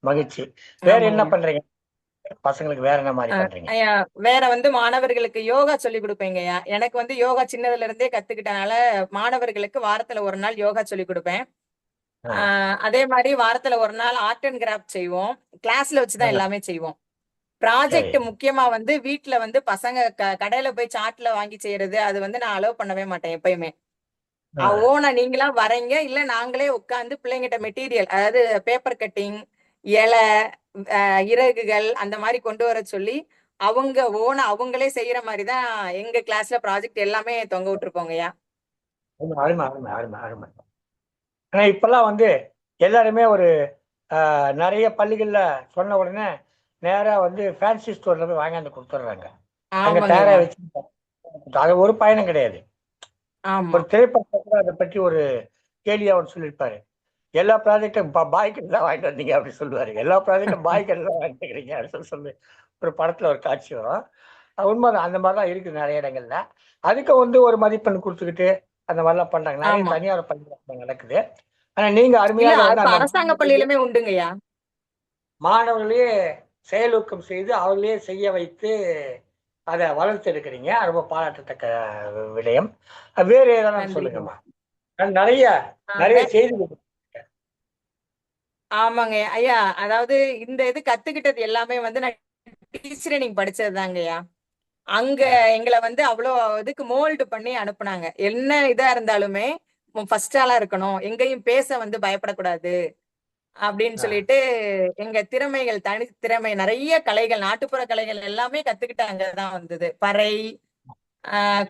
மகிழ்ச்சி. வேற என்ன ஆமாங்க. பண்றீங்க? பசங்களுக்கு வேற என்ன மாதிரி பண்றீங்க? ஐயா, வேற வந்து மாணவர்களுக்கு யோகா சொல்லி கொடுப்பேங்கய்யா. எனக்கு வந்து யோகா சின்னதுல இருந்தே கத்துக்கிட்டனால மாணவர்களுக்கு வாரத்துல ஒரு நாள் யோகா சொல்லி கொடுப்பேன். ஆ, அதே மாதிரி வாரத்துல ஒரு நாள் ஆர்ட் அண்ட் கிராஃப்ட் செய்வோம். கிளாஸ்ல வச்சுதான் ஆ, எல்லாமே செய்வோம். சரி. ப்ராஜெக்ட் முக்கியமா வந்து வீட்ல வந்து பசங்க கடையில போய் சாட்ல வாங்கி செய்யறது அது வந்து நான் அலோவ் பண்ணவே மாட்டேன் எப்பயுமே. ஆ, ஓனா நீங்களா வரைங்க, இல்ல நாங்களே உட்காந்து பிள்ளைங்கிட்ட மெட்டீரியல், அதாவது பேப்பர் கட்டிங், இலை, இறகுகள் அந்த மாதிரி கொண்டு வர சொல்லி அவங்க ஓனா அவங்களே செய்யற மாதிரிதான் எங்க கிளாஸ்ல ப்ராஜெக்ட் எல்லாமே தொங்க விட்டுருப்போங்கய்யா. அருமை அருமை அருமை அருமை அருமை. ஆனா இப்பெல்லாம் வந்து எல்லாருமே ஒரு நிறைய பள்ளிகள்ல சொன்ன உடனே நேரா வந்து ஃபேன்சி ஸ்டோர்ல போய் வாங்கியாந்து கொடுத்துட்றாங்க. அங்க தயாரா ஆமாங்கய்யா. வச்சு அது ஒரு பயணம் கிடையாது. ஆமா. ஒரு திரைப்படத்தை கூட அதை பற்றி ஒரு கேலியா அவர் சொல்லியிருப்பாரு. எல்லா ப்ராஜெக்டும் பாய் கடையில் தான் வாங்கிட்டு வந்தீங்க அப்படி சொல்லுவாரு. எல்லா ப்ராஜெக்டும் பாய் கடையில் தான் வாங்கிட்டு இருக்கிறீங்க அப்படின்னு சொல்லி ஒரு படத்துல ஒரு காட்சி வரும். உண்மைதான், அந்த மாதிரிலாம் இருக்கு நிறைய இடங்கள்ல. அதுக்கு வந்து ஒரு மதிப்பெண் கொடுத்துக்கிட்டு அந்த மாதிரிலாம் பண்றாங்க. நிறைய ஆமா. தனியார் பள்ளிகள் நடக்குது. ஆனா நீங்க இல்ல அருமையாக வந்து இப்ப அந்த அரசாங்க பள்ளியிலுமே உண்டுங்கய்யா. மாணவர்களையே செயலூக்கம் செய்து அவர்களே செய்ய வைத்து அதை வளர்த்தெடுக்கிறீங்க. ரொம்ப பாராட்டத்தக்க விடயம். வேறு ஏதாவது நன்றிங்க. சொல்லுங்கம்மா. நிறைய நிறைய வே- செய்திகள். ஆமாங்க ஐயா. அதாவது இந்த இது கத்துக்கிட்டது எல்லாமே வந்து நான் டீச்சர் ட்ரைனிங் படிச்சதுதாங்கய்யா. அங்க எங்களை வந்து அவ்வளோ இதுக்கு மோல்டு பண்ணி அனுப்புனாங்க. என்ன இதா இருந்தாலுமே ஃபர்ஸ்ட் ஆளா இருக்கணும், எங்கேயும் பேச வந்து பயப்படக்கூடாது அப்படின்னு ஆ, சொல்லிட்டு எங்க திறமைகள், தனித்திறமை, நிறைய கலைகள், நாட்டுப்புற கலைகள் எல்லாமே கத்துக்கிட்டு அங்கதான் வந்தது. பறை,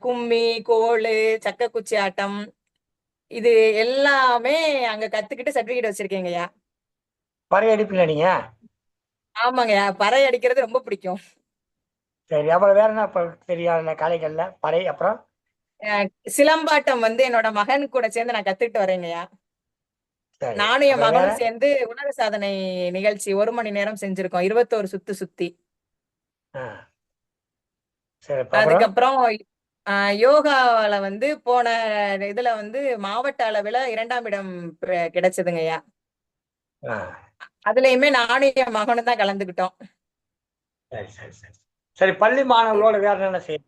கும்மி, கோலு, சக்கக்குச்சி ஆட்டம், இது எல்லாமே அங்க கத்துக்கிட்டு சர்டிபிகேட் வச்சிருக்கீங்கய்யா. பறை அடிப்பீங்களா நீங்க? ஆமாங்கய்யா, பறை அடிக்கிறது ரொம்ப பிடிக்கும். சரி, அப்புறம் வேற என்ன தெரியாத கலைகள்ல பறை? அப்புறம் சிலம்பாட்டம் வந்து என்னோட மகன் கூட சேர்ந்து நான் கத்துக்கிட்டு வரேங்கய்யா. சரி. நானும் என் அப்புறம் வேற? மகனும் சேர்ந்து உலக சாதனை நிகழ்ச்சி 1 மணி நேரம் செஞ்சிருக்கோம். 21 சுத்து சுத்தி. ஆ, சரிப்பா. அப்புறம்? அதுக்கப்புறம் யோகால வந்து போன இதுல வந்து மாவட்ட அளவுல 2ஆம் இடம் கிடைச்சதுங்கய்யா. ஆ, அதுலயுமே நானும் என் மகனும் தான் கலந்துக்கிட்டோம். சரி சரி சரி. சரி, பள்ளி மாணவர்களோட வேற என்ன செய்ய?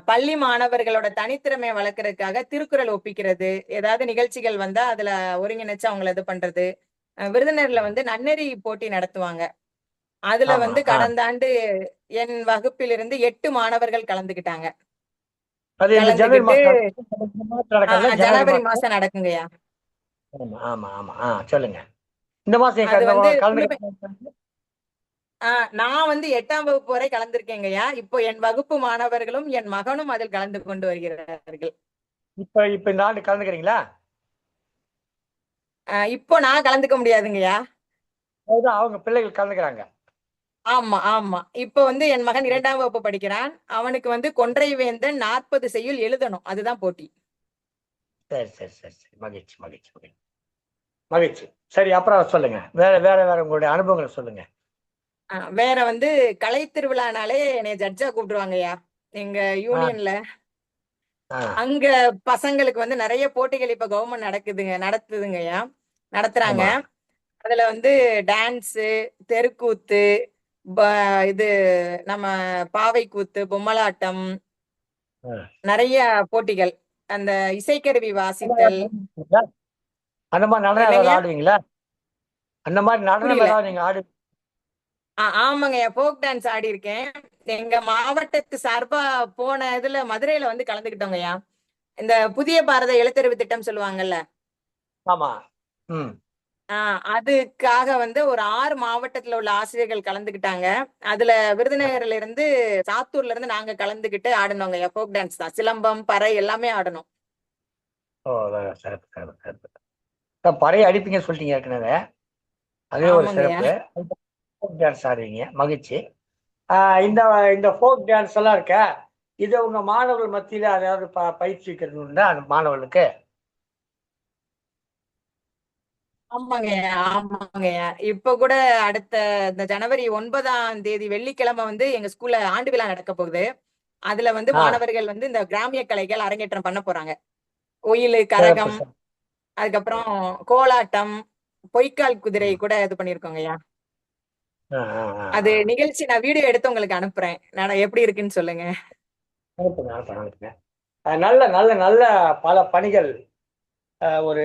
பள்ளி மாணவர்களோட தனித்திறமையை வளர்க்கறதுக்காக திருக்குறள் ஒப்பிக்கிறது, ஏதாவது நிகழ்ச்சிகள் வந்தா அதுல ஒருங்கிணைச்சு அவங்கள இது பண்றது. விருதுநகர்ல வந்து நன்னெறி போட்டி நடத்துவாங்க. அதுல ஆமா. வந்து கடந்த ஆண்டு என் வகுப்பிலிருந்து 8 மாணவர்கள் கலந்துக்கிட்டாங்க. அது இந்த ஜனவரி கலந்துக்கிட்டு மாசம் நடக்கும். இந்த மாசம் நடக்கல, ஜனவரி ஜனவரி மாசம். மாசம் நடக்குங்கய்யா. ஆமா ஆமா ஆமா. சொல்லுங்க. இந்த மாசம் அது வந்து குழுமை கலந்து. நான் வந்து 8ஆம் வகுப்பு வரை கலந்திருக்கேங்கய்யா. இப்போ என் வகுப்பு மாணவர்களும் என் மகனும் அதில் கலந்து கொண்டு வருகிறார்கள். இப்ப இப்ப இந்த ஆண்டு கலந்துக்கிறீங்களா? இப்போ நான் கலந்துக்க முடியாதுங்கய்யா. அதுதான் அவங்க பிள்ளைகள் கலந்துக்கிறாங்க. ஆமா, ஆமா. இப்ப வந்து என் மகன் 2ஆம் வகுப்பு படிக்கிறான். அவனுக்கு வந்து கொன்றை வேந்தன் 40 செய்யுள் எழுதணும். அதுதான் போட்டி. சரி சரி சரி சரி. மகிழ்ச்சி மகிழ்ச்சி மகிழ்ச்சி மகிழ்ச்சி. சரி, அப்புறம் சொல்லுங்க. வேற வேற வேற உங்களுடைய அனுபவங்களை சொல்லுங்க. வேற வந்து கலை திருவிழானாலே என்னைய ஜட்ஜா கூப்பிடுவாங்கய்யா. எங்க ஆ யூனியன்ல. ஆ அங்க பசங்களுக்கு வந்து நெறைய போட்டிகள் இப்ப கவர்மெண்ட் நடத்துதுங்கய்யா. நடத்துறாங்க. ஆமா. அதுல வந்து டான்ஸு, தெருக்கூத்து, ப இது நம்ம பாவை கூத்து, பொம்மலாட்டம், ஆ. நெறைய போட்டிகள். அந்த இசைக்கருவி வாசித்தல். அந்த மாதிரி நடனம் ஏதாவது என்னங்கய்யா? ஆடுவீங்களா? அந்த மாதிரி நடனம் புரியல. ஏதாவது நீங்க ஆடு? ஆமாங்கய்யா. ஃபோக் டான்ஸ் ஆடியிருக்கேன். எங்க மாவட்டத்து சார்பா போன இதுல மதுரையில வந்து கலந்துக்கிட்டோங்கய்யா. இந்த புதிய பாரத எழுத்தறிவு திட்டம் சொல்லுவாங்கல்ல. ஆமா. ம். அதுக்காக வந்து ஒரு 6 மாவட்டத்துல உள்ள ஆசிரியர்கள் கலந்துக்கிட்டாங்க. அதுல விருதுநகர்ல இருந்து, சாத்தூர்ல இருந்து நாங்க கலந்துக்கிட்டு ஆடுனோங்கய்யா. ஃபோக் டான்ஸ் தான். சிலம்பம், பறை எல்லாமே ஆடணும். ஓ, சிறப்பு சிறப்பு சிறப்பு. பறைய அடிப்பீங்கன்னு சொல்லிட்டீங்க ஏற்கனவே. அதே ஒரு ஆமாங்கய்யா. சிறப்பு. ஃபோக் டான்ஸ் ஆடுவீங்க, மகிழ்ச்சி. இந்த இந்த ஃபோக் டான்ஸ் எல்லாம் இருக்க, இதை உங்க மாணவர்கள் மத்தியில அதாவது பயிற்சிக்கிறது உண்டா அந்த மாணவர்களுக்கு? ஆமாங்கய்யா, ஆமாங்கய்யா. இப்ப கூட அடுத்த இந்த ஜனவரி 9ஆம் தேதி வெள்ளிக்கிழமை வந்து எங்க ஸ்கூல்ல ஆண்டு விழா நடக்க போகுது. அதுல வந்து ஆ, மாணவர்கள் வந்து இந்த கிராமிய கலைகள் அரங்கேற்றம் பண்ண போறாங்க. ஒயிலு, சிறப்பு கரகம், சிறப்பு. அதுக்கப்புறம் கோலாட்டம், பொய்க்கால் குதிரை கூட இது பண்ணிருக்கோங்கய்யா. ஆ, ஆ, ஆ, அது ஆ. நிகழ்ச்சி நான் வீடியோ எடுத்து உங்களுக்கு அனுப்புறேன். எப்படி இருக்குன்னு சொல்லுங்க. அனுப்புங்க அனுப்புங்க அனுப்புங்க. நல்ல நல்ல நல்ல பல பணிகள். ஒரு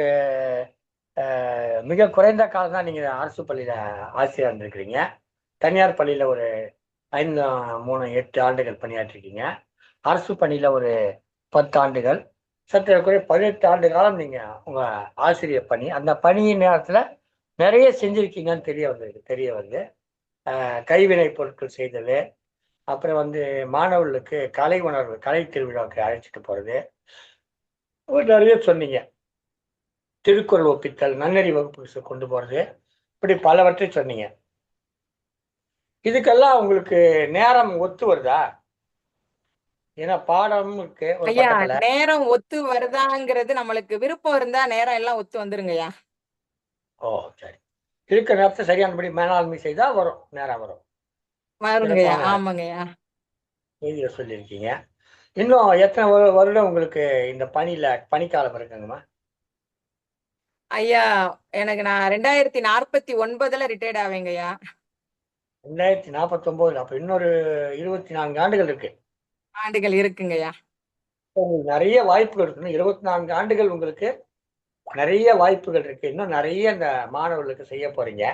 மிக குறைந்த காலம் தான் நீங்க அரசு பள்ளியில ஆசிரியர் இருந்திருக்கிறீங்க. தனியார் பள்ளியில ஒரு 5, 3, 8 ஆண்டுகள் பணியாற்றிருக்கீங்க. அரசு பணியில ஒரு 10 ஆண்டுகள். சற்றேறக்குறைய 18 ஆண்டு காலம் நீங்க உங்க ஆசிரியர் பணி. அந்த பணியின் நேரத்துல நிறைய செஞ்சிருக்கீங்கன்னு தெரிய வருது. கைவினை பொருட்கள் செய்தது, அப்புறம் வந்து மாணவர்களுக்கு கலை உணர்வு, கலை திருவிழாவுக்கு அழைச்சிட்டு போறது, நிறைய சொன்னீங்க. திருக்குறள் ஒப்பித்தல், நன்னெறி வகுப்புக்கு கொண்டு போறது, இப்படி பலவற்றை சொன்னீங்க. இதுக்கெல்லாம் உங்களுக்கு நேரம் ஒத்து வருதா? ஏன்னா பாடமும் இருக்கு ஒரு ஐயா, பக்கத்துல. நேரம் ஒத்து வருதாங்கிறது நம்மளுக்கு விருப்பம் இருந்தா நேரம் எல்லாம் ஒத்து வந்துருங்கய்யா. ஓ, சரி. இருக்கிற நேரத்தை சரியானபடி மேலாண்மை செய்தா வரும், நேரம் வரும். வருங்கய்யா. சிறப்பான ஆமாங்கய்யா. செய்தியை சொல்லியிருக்கீங்க. இன்னும் எத்தனை வருடம் உங்களுக்கு இந்த பணிக்காலம் இருக்குங்கம்மா? ஐயா, நான் 2049ல ரிட்டையர்ட் ஆவேங்கய்யா. 2049. அப்ப இன்னொரு 24 ஆண்டுகள் இருக்கு. ஆண்டுகள் இருக்குங்கய்யா. உங்களுக்கு நிறைய வாய்ப்புகள் இருக்கு. இன்னும் 24 ஆண்டுகள் உங்களுக்கு நிறைய வாய்ப்புகள் இருக்கு. இன்னும் நிறைய இந்த மாணவர்களுக்கு செய்ய போறீங்க.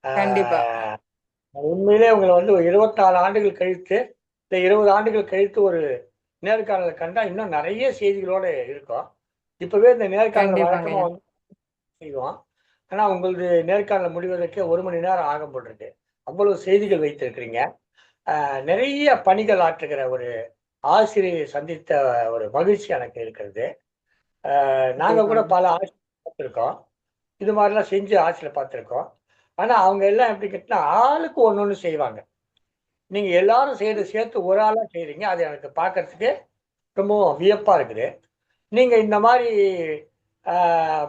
கண்டிப்பா. ஆஹ் உண்மையிலே உங்களை வந்து ஒரு 24 ஆண்டுகள் கழித்து, இல்ல 20 ஆண்டுகள் கழித்து ஒரு நேர்காணலை கண்டா இன்னும் நிறைய செய்திகளோட இருக்கும். இப்பவே இந்த நேர்காணல் வழக்கமா கண்டிப்பாங்கய்யா. வந்து செய்வோம். ஆனா உங்களது நேர்காணல் முடிவதற்கே 1 மணி நேரம் ஆகும் போல் இருக்கு. அவ்வளவு செய்திகள் வைத்திருக்கிறீங்க. நிறைய பணிகள் ஆற்றுகிற ஒரு ஆசிரியை சந்தித்த ஒரு மகிழ்ச்சி எனக்கு இருக்கிறது. நாங்க கூட கண்டிப்பாங்க. பல ஆசிரியர் பார்த்திருக்கோம். இது மாதிரிலாம் செஞ்சு ஆசிரியர் பார்த்திருக்கோம். ஆனா அவங்க எல்லாம் எப்படி கேட்டா ஆளுக்கு ஒண்ணு செய்வாங்க. நீங்க எல்லாரும் சேர்த்து ஒரு ஆளா செய்றீங்க. அது எனக்கு பார்க்கறதுக்கு ரொம்பவும் வியப்பா இருக்குது. நீங்க இந்த மாதிரி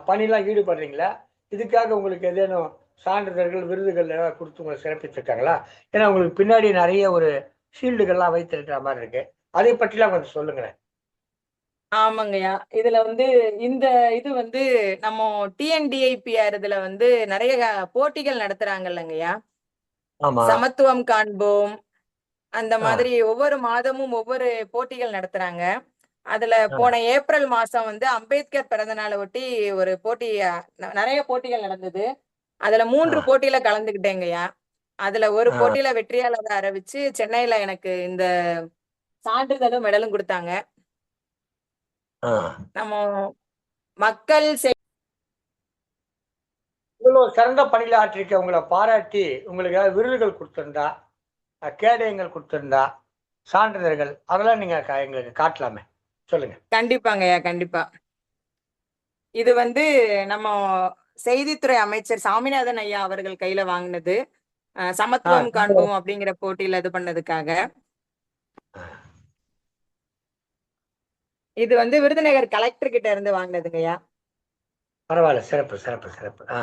பணிலாம் ஈடுபடுறீங்களா? இதுக்காக உங்களுக்கு ஏதேனும் சான்றிதழ்கள், விருதுகள் ஏதாவது குடுத்து உங்கள சிறப்பிச்சிருக்காங்களா? ஏன்னா உங்களுக்கு பின்னாடி நெறைய ஒரு ஷீல்டுகள்லாம் வைத்திருக்கிற மாரி இருக்கு. அதை பற்றிலாம் கொஞ்சம் சொல்லுங்களேன். ஆமாங்கய்யா. இதுல வந்து இந்த இது வந்து நம்ம டிஎன்டிஐபிஆர் இதுல வந்து நெறைய போட்டிகள் நடத்துறாங்க இல்லங்கய்யா. ஆமா. சமத்துவம் காண்போம். அந்த ஆ, மாதிரி ஒவ்வொரு மாதமும் ஒவ்வொரு போட்டிகள் நடத்துறாங்க. அதுல ஆ, போன ஏப்ரல் மாசம் வந்து அம்பேத்கர் பிறந்த நாள ஒட்டி ஒரு போட்டி நெறைய போட்டிகள் நடந்தது. அதுல ஆ, 3 போட்டியில கலந்துக்கிட்டேங்கய்யா. அதுல ஒரு ஆ, போட்டியில வெற்றியாளரா அறிவிச்சு சென்னையில எனக்கு இந்த சான்றிதழும், மெடலும் குடுத்தாங்க. ஆ. நம்ம மக்கள் இவ்வளோ சிறந்த பணியில ஆற்றியிருக்க உங்கள பாராட்டி, உங்களுக்கு ஏதாவது விருதுகள் குடுத்திருந்தா, கேடயங்கள் குடுத்திருந்தா, சான்றிதழ்கள் அதெல்லாம் நீங்க எங்களுக்கு காட்டலாமே. சொல்லுங்க. கண்டிப்பாங்கய்யா, கண்டிப்பா. இது வந்து நம்ம செய்தித்துறை அமைச்சர் சாமிநாதன் ஐயா அவர்கள் கையில வாங்குனது. ஆ, சமத்துவம் காண்போம் அப்படிங்கிற போட்டியில இது பண்ணதுக்காக. இது வந்து விருதுநகர் கலெக்டர் கிட்ட இருந்து வாங்குனதுங்கய்யா. பரவால்ல. சிறப்பு, சிறப்பு, சிறப்பு. ஆ.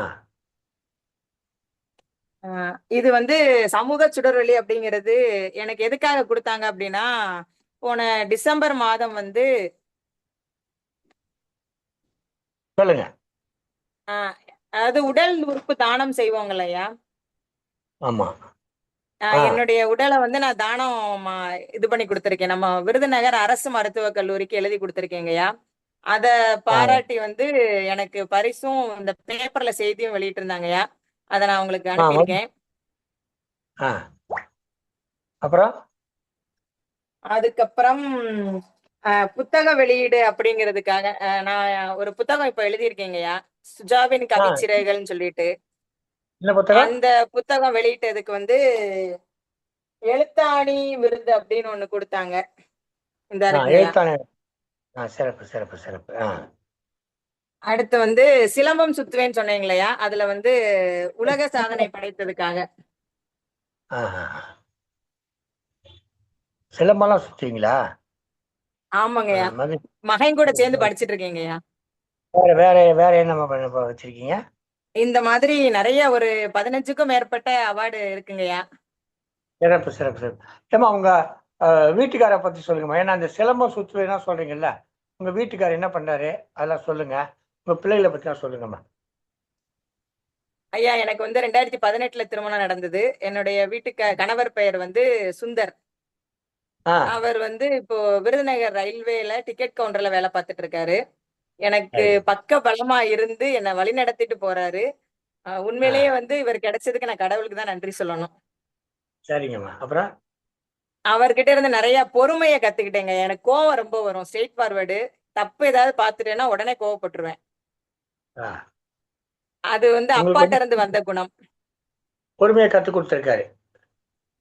இது வந்து சமூக சுடரொளி அப்படிங்கிறது எனக்கு எதுக்காக குடுத்தாங்க அப்படின்னா, போன டிசம்பர் மாதம் வந்து சொல்லுங்க. அ அதாவது உடல் உறுப்பு தானம் செய்வோங்கல்லையா? ஆமா. ஆ, என்னுடைய உடல வந்து நான் தானம் இது பண்ணி குடுத்துருக்கேன். நம்ம விருதுநகர் அரசு மருத்துவக் கல்லூரிக்கு எழுதி குடுத்துருக்கேங்கய்யா. அத ஆ, பாராட்டி வந்து எனக்கு பரிசும் இந்த பேப்பர்ல செய்தியும் வெளியிட்டிருந்தாங்கய்யா. அத நான் உங்களுக்கு ஆ, அனுப்பியிருக்கேன். ஆ. அப்புறம்? அதுக்கப்புறம் புத்தக வெளியீடு அப்படிங்கிறதுக்காக நான் ஒரு புத்தகம் இப்ப எழுதியிருக்கேங்கய்யா. சுஜாவின் ஆ. கவிச்சிறைகள்னு சொல்லிட்டு. என்ன புத்தகம்? அந்த புத்தகம் வெளியிட்டதுக்கு வந்து எழுத்தாணி விருது அப்படின்னு ஒண்ணு குடுத்தாங்க. இந்த இருக்குங்கய்யா. எழுத்தாணர். சிறப்பு, சிறப்பு, சிறப்பு. அடுத்து வந்து சிலம்பம் சுத்துவேன்னு சொன்னீங்களையா? அதுல வந்து உலக சாதனை படைத்ததுக்காக. ஆஹா. சிலம்பம்லாம் சுத்துவீங்களா? ஆமாங்கய்யா. மகிழ்ச்சி. மகன் கூட சேர்ந்து படிச்சுட்டு இருக்கேங்கய்யா. வேற வேற வேற என்னம்மா வச்சிருக்கீங்க? இந்த மாதிரி நெறைய ஒரு 15க்கும் மேற்பட்ட அவார்டு இருக்குங்கய்யா. சிறப்பு, சிறப்பு, சிறப்பு. ஏம்மா உங்க அ வீட்டுக்கார பத்தி சொல்லுங்கம்மா. ஏன்னா அந்த சிலம்பம் சுத்துவேன்லாம் சொல்றீங்கல்ல, உங்க வீட்டுக்காரர் என்ன பண்றாரு? அதெல்லாம் சொல்லுங்க. உங்க பிள்ளைகள பத்திலாம் சொல்லுங்கம்மா. ஐயா எனக்கு வந்து 2018ல திருமணம் நடந்தது. என்னுடைய கணவர் பெயர் வந்து சுந்தர். ஆ, அவர் வந்து இப்போ விருதுநகர் ரயில்வேல டிக்கெட் கவுண்டர்ல வேலை பார்த்துட்டு இருக்காரு. எனக்கு சரி. பக்க பலமா இருந்து என்ன வழிநடத்திட்டு போறாரு. ஆ, உண்மையிலேயே வந்து இவர் கிடைச்சதுக்கு நான் கடவுளுக்கு தான் நன்றி சொல்லணும். சரிங்கம்மா. அப்புறம்? அவர்கிட்ட இருந்து நெறைய பொறுமைய கத்துக்கிட்டேங்க. எனக்கு கோவம் ரொம்ப வரும். Straight forward. தப்பு ஏதாவது பார்த்துட்டேன்னா உடனே கோவப்பட்டுருவேன். ஆ. அது வந்து உங்களுக்கு அப்பாட்ட வந்து இருந்து வந்த குணம். பொறுமைய கத்துக் குடுத்துருக்காரு.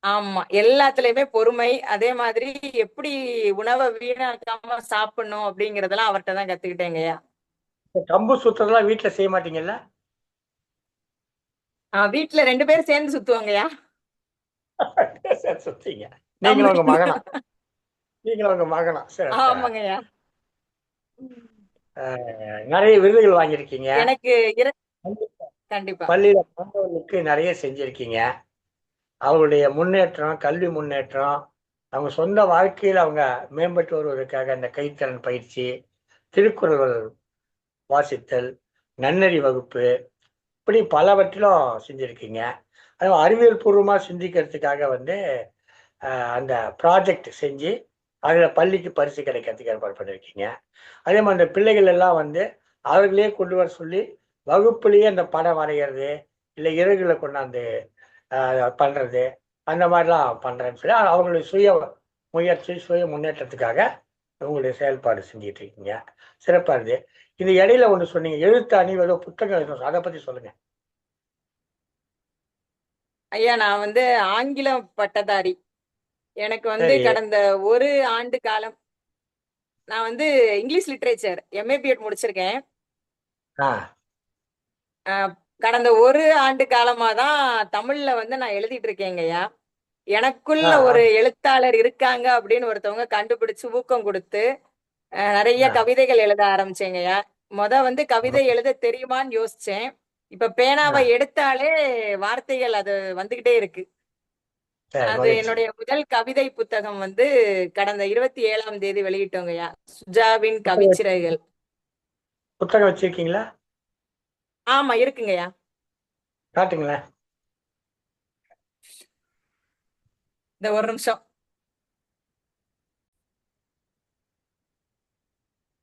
ஆமா. எல்லாத்துலயுமே பொறுமை. அதே மாதிரி எப்படி உணவ வீணாக்காம சாப்பிடணும் அப்படிங்கிறதெல்லாம் அவர்ட்ட தான் கத்துக்கிட்டேங்கய்யா. இந்த கம்பு சுத்துறதெல்லாம் வீட்ல செய்ய மாட்டீங்கல்ல? வீட்ல 2 பேரும் சேர்ந்து சுத்துவோங்கய்யா. சரி சுத்தீங்க. நீங்களும் உங்க தம்பி மகனும். நீங்களும் உங்க மகனும். சிறப்பு. ஆமாங்கய்யா. அ நெறைய விருதுகள் வாங்கியிருக்கீங்க. எனக்கு கண்டிப்பா. பள்ளியில மாணவர்களுக்கு நெறைய செஞ்சிருக்கீங்க. அவங்களுடைய முன்னேற்றம், கல்வி முன்னேற்றம், அவங்க சொந்த வாழ்க்கையில அவங்க மேம்பட்டு வருவதற்காக அந்த கைத்திறன் பயிற்சி, திருக்குறள் வாசித்தல், நன்னறி வகுப்பு, இப்படி பலவற்றிலும் செஞ்சிருக்கீங்க. அதுவும் அறிவியல் பூர்வமா சிந்திக்கிறதுக்காக வந்து அந்த ப்ராஜெக்ட் செஞ்சு, அதுல பள்ளிக்கு பரிசு கிடைக்கிறதுக்கு ஏற்பாடு பண்ணியிருக்கீங்க. அதே மாரி அந்த பிள்ளைகள் எல்லாம் வந்து அவர்களே கொண்டு வர சொல்லி, வகுப்பிலேயே அந்த படம் வரையறது, இல்ல இறகுல கொண்டாந்து பண்றது, அந்த மாரிலாம் பண்றேன்னு சொல்லி அவங்களுடைய சுய முயற்சி, சுய முன்னேற்றத்துக்காக உங்களுடைய செயல்பாடு செஞ்சுட்டு இருக்கீங்க. சிறப்பா இருக்குது. இது இடையில ஒண்ணு சொன்னீங்க. எழுத்து அணிவதோ, புத்தகம் எழுதணும். அத பத்தி சொல்லுங்க. ஐயா நான் வந்து ஆங்கிலம் பட்டதாரி. எனக்கு வந்து சரி. கடந்த 1 ஆண்டு காலம் நான் வந்து இங்கிலீஷ் லிட்டரேச்சர் எம்ஏ பிஎட் முடிச்சிருக்கேன். ஆ, அ கடந்த 1 ஆண்டு காலமா தான் தமிழ்ல வந்து நான் எழுதிட்டு இருக்கேங்கய்யா. ஆ, எனக்குள்ள ஆ, ஒரு எழுத்தாளர் இருக்காங்க அப்படின்னு ஒருத்தவங்க கண்டுபிடிச்சு ஊக்கம் குடுத்து, நிறைய ஆ, கவிதைகள் எழுத ஆரம்பிச்சேங்கய்யா. வந்து கவிதை எழுத தெரியுமான்னு யோசிச்சேன். இப்ப பேனாவை ஆ, எடுத்தாலே வார்த்தைகள் அது வந்துகிட்டே இருக்கு. சரி, அது மகிழ்ச்சி. என்னுடைய முதல் கவிதை புத்தகம் வந்து கடந்த 27ஆம் தேதி வெளியிட்டோங்கய்யா. சுஜாவின் புத்தகம் கவிச்சிறைகள். புத்தகம் வச்சிருக்கீங்களா? ஆமா இருக்குங்கய்யா. காட்டுங்களேன். இந்த ஒரு நிமிஷம்.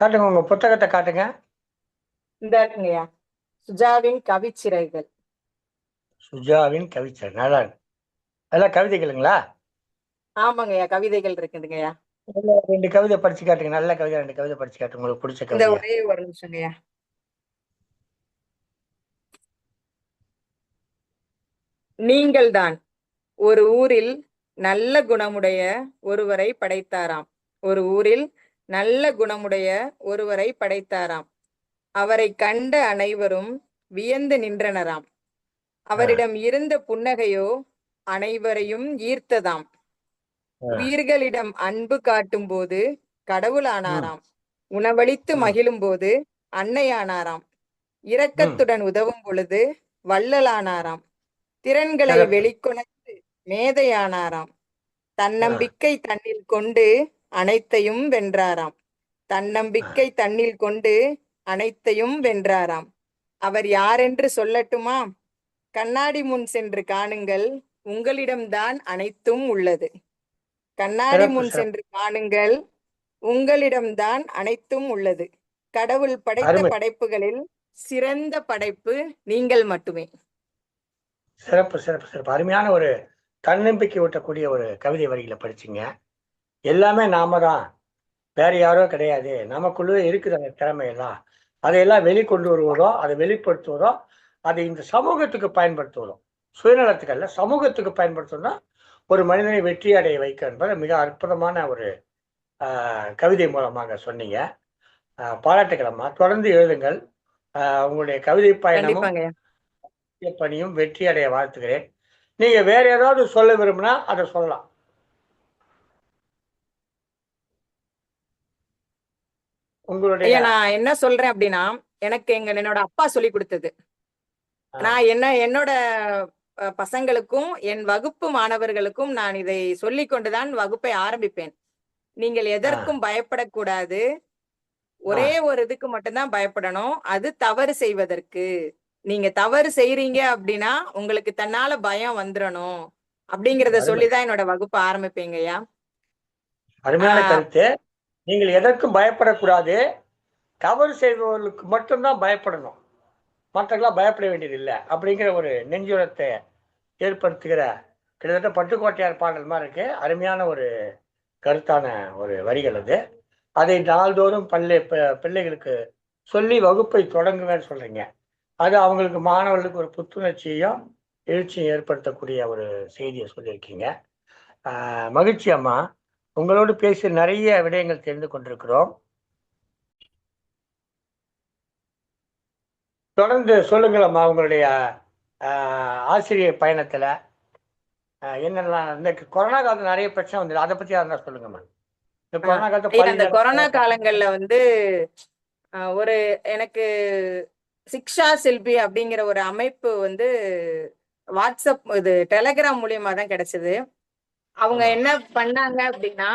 காட்டுங்க, உங்க புத்தகத்தை காட்டுங்க. இந்த இருக்குங்கய்யா. சுஜாவின் கவிச்சிறைகள். சுஜாவின் கவிச்சர், நல்லா இருக்கு. அதெல்லாம் கவிதைகளுங்களா? ஆமாங்கய்யா, கவிதைகள் இருக்குதுங்கய்யா. இல்ல, ரெண்டு கவிதை படிச்சு காட்டுங்க. நல்ல கவிதை ரெண்டு கவிதை படிச்சு காட்டுங்க, உங்களுக்கு பிடிச்ச இந்த கவிதையா. ஒரே ஒரு நிமிஷங்கய்யா. நீங்கள்தான் ஒரு ஊரில் நல்ல குணமுடைய ஒருவரை படைத்தாராம். ஒரு ஊரில் நல்ல குணமுடைய ஒருவரை படைத்தாராம். அவரை கண்ட அனைவரும் வியந்து நின்றனராம். ஆ, அவரிடம் இருந்த புன்னகையோ அனைவரையும் ஈர்த்ததாம். ஆ, உயிர்களிடம் அன்பு காட்டும் போது ம், கடவுளானாராம். உணவளித்து ம், மகிழும் போது அன்னையானாராம். ம். இரக்கத்துடன் உதவும் பொழுது வள்ளலானாராம். திறன்களை சிறப்பு. வெளிக்கொணர்ந்து மேதையானாராம். ஆ, தன்னம்பிக்கை தன்னில் கொண்டு அனைத்தையும் வென்றாராம். ஆ, தன்னம்பிக்கை தன்னில் கொண்டு அனைத்தையும் வென்றாராம். அவர் யாரென்று சொல்லட்டுமா? கண்ணாடி முன் சென்று காணுங்கள், உங்களிடம்தான் அனைத்தும் உள்ளது. கண்ணாடி சிறப்பு, முன் சிறப்பு. சென்று காணுங்கள், உங்களிடம்தான் அனைத்தும் உள்ளது. கடவுள் படைத்த அருமை. படைப்புகளில் சிறந்த படைப்பு நீங்கள் மட்டுமே. சிறப்பு, சிறப்பு, சிறப்பு. அருமையான ஒரு தன்னம்பிக்கை ஊட்டக்கூடிய ஒரு கவிதை வரிகளை படிச்சீங்க. எல்லாமே நாம தான், வேற யாரோ கிடையாது. நமக்குள்ளே இருக்குது அந்த திறமையெல்லாம். அதையெல்லாம் வெளிக்கொண்டு வருவதோ, அதை வெளிப்படுத்துவதோ, அதை இந்த சமூகத்துக்கு பயன்படுத்துவதோ, சுயநலத்துக்கு அல்ல, சமூகத்துக்கு பயன்படுத்துவதோ ஒரு மனிதனை வெற்றி அடைய வைக்க என்பதை மிக அற்புதமான ஒரு கவிதை மூலமாக சொன்னீங்க. பாராட்டுகளம்மா. தொடர்ந்து எழுதுங்கள். உங்களுடைய கவிதை பயணமும் கண்டிப்பாங்க. பணியும் வெற்றி அடைய வாழ்த்துகிறேன். நீங்க வேற ஏதாவது சொல்ல விரும்பினா அதை சொல்லலாம். உங்களுடைய ஐயா, நான் என்ன சொல்றேன் அப்படின்னா, எனக்கு என்னோட அப்பா சொல்லி கொடுத்தது. நான் என்னோட பசங்களுக்கும் என் வகுப்பு மாணவர்களுக்கும் நான் இதை சொல்லிக் கொண்டுதான் வகுப்பை ஆரம்பிப்பேன். நீங்கள் ஆ, எதற்கும் பயப்படக்கூடாது. ஆ, ஒரே ஒரு இதுக்கு மட்டும்தான் பயப்படணும். அது தவறு செய்வதற்கு. நீங்க தவறு செய்றீங்க அப்படின்னா உங்களுக்கு தன்னால பயம் வந்துடணும் அப்படிங்கறத அருமை. சொல்லிதான் என்னோட வகுப்பு ஆரம்பிப்பேங்கய்யா. அருமையான ஆஹ் கருத்து. நீங்கள் எதற்கும் பயப்படக்கூடாது. தவறு செய்பவர்களுக்கு மட்டும்தான் பயப்படணும். மற்றவர்களாம் பயப்பட வேண்டியது இல்லை அப்படிங்கிற ஒரு நெஞ்சுரத்தை ஏற்படுத்துகிற கிட்டத்தட்ட பட்டுக்கோட்டையார் பாடல் மாதிரி இருக்கு. அருமையான ஒரு கருத்தான ஒரு வரிகள் அது. அதை நாள்தோறும் பிள்ளைகளுக்கு சொல்லி வகுப்பை தொடங்குவேன்னு சொல்றீங்க. அது அவங்களுக்கு மாணவர்களுக்கு ஒரு புத்துணர்ச்சியையும் எழுச்சியும் ஏற்படுத்தக்கூடிய ஒரு செய்தியை சொல்லியிருக்கீங்க. மகிழ்ச்சி அம்மா. உங்களோடு பேசி நிறைய விடயங்கள் தெரிந்து கொண்டிருக்கிறோம். தொடர்ந்து சொல்லுங்களம்மா, உங்களுடைய ஆசிரியர் பயணத்துல என்னெல்லாம் இந்த கொரோனா காலத்துல நிறைய பிரச்சனை வந்தது, அதை பத்தி யாருன்னா சொல்லுங்கம்மா. இந்த ஆஹ் கொரோனா காலத்துல ஐயா, அந்த பள்ளியில கொரோனா காலங்கள்ல வந்து ஒரு எனக்கு சிக்ஷா சில்பி அப்படிங்கிற ஒரு அமைப்பு வந்து வாட்ஸ்அப் இது டெலகிராம் மூலியமா தான் கிடைச்சது. அவங்க ஆமா. என்ன பண்ணாங்க அப்படின்னா,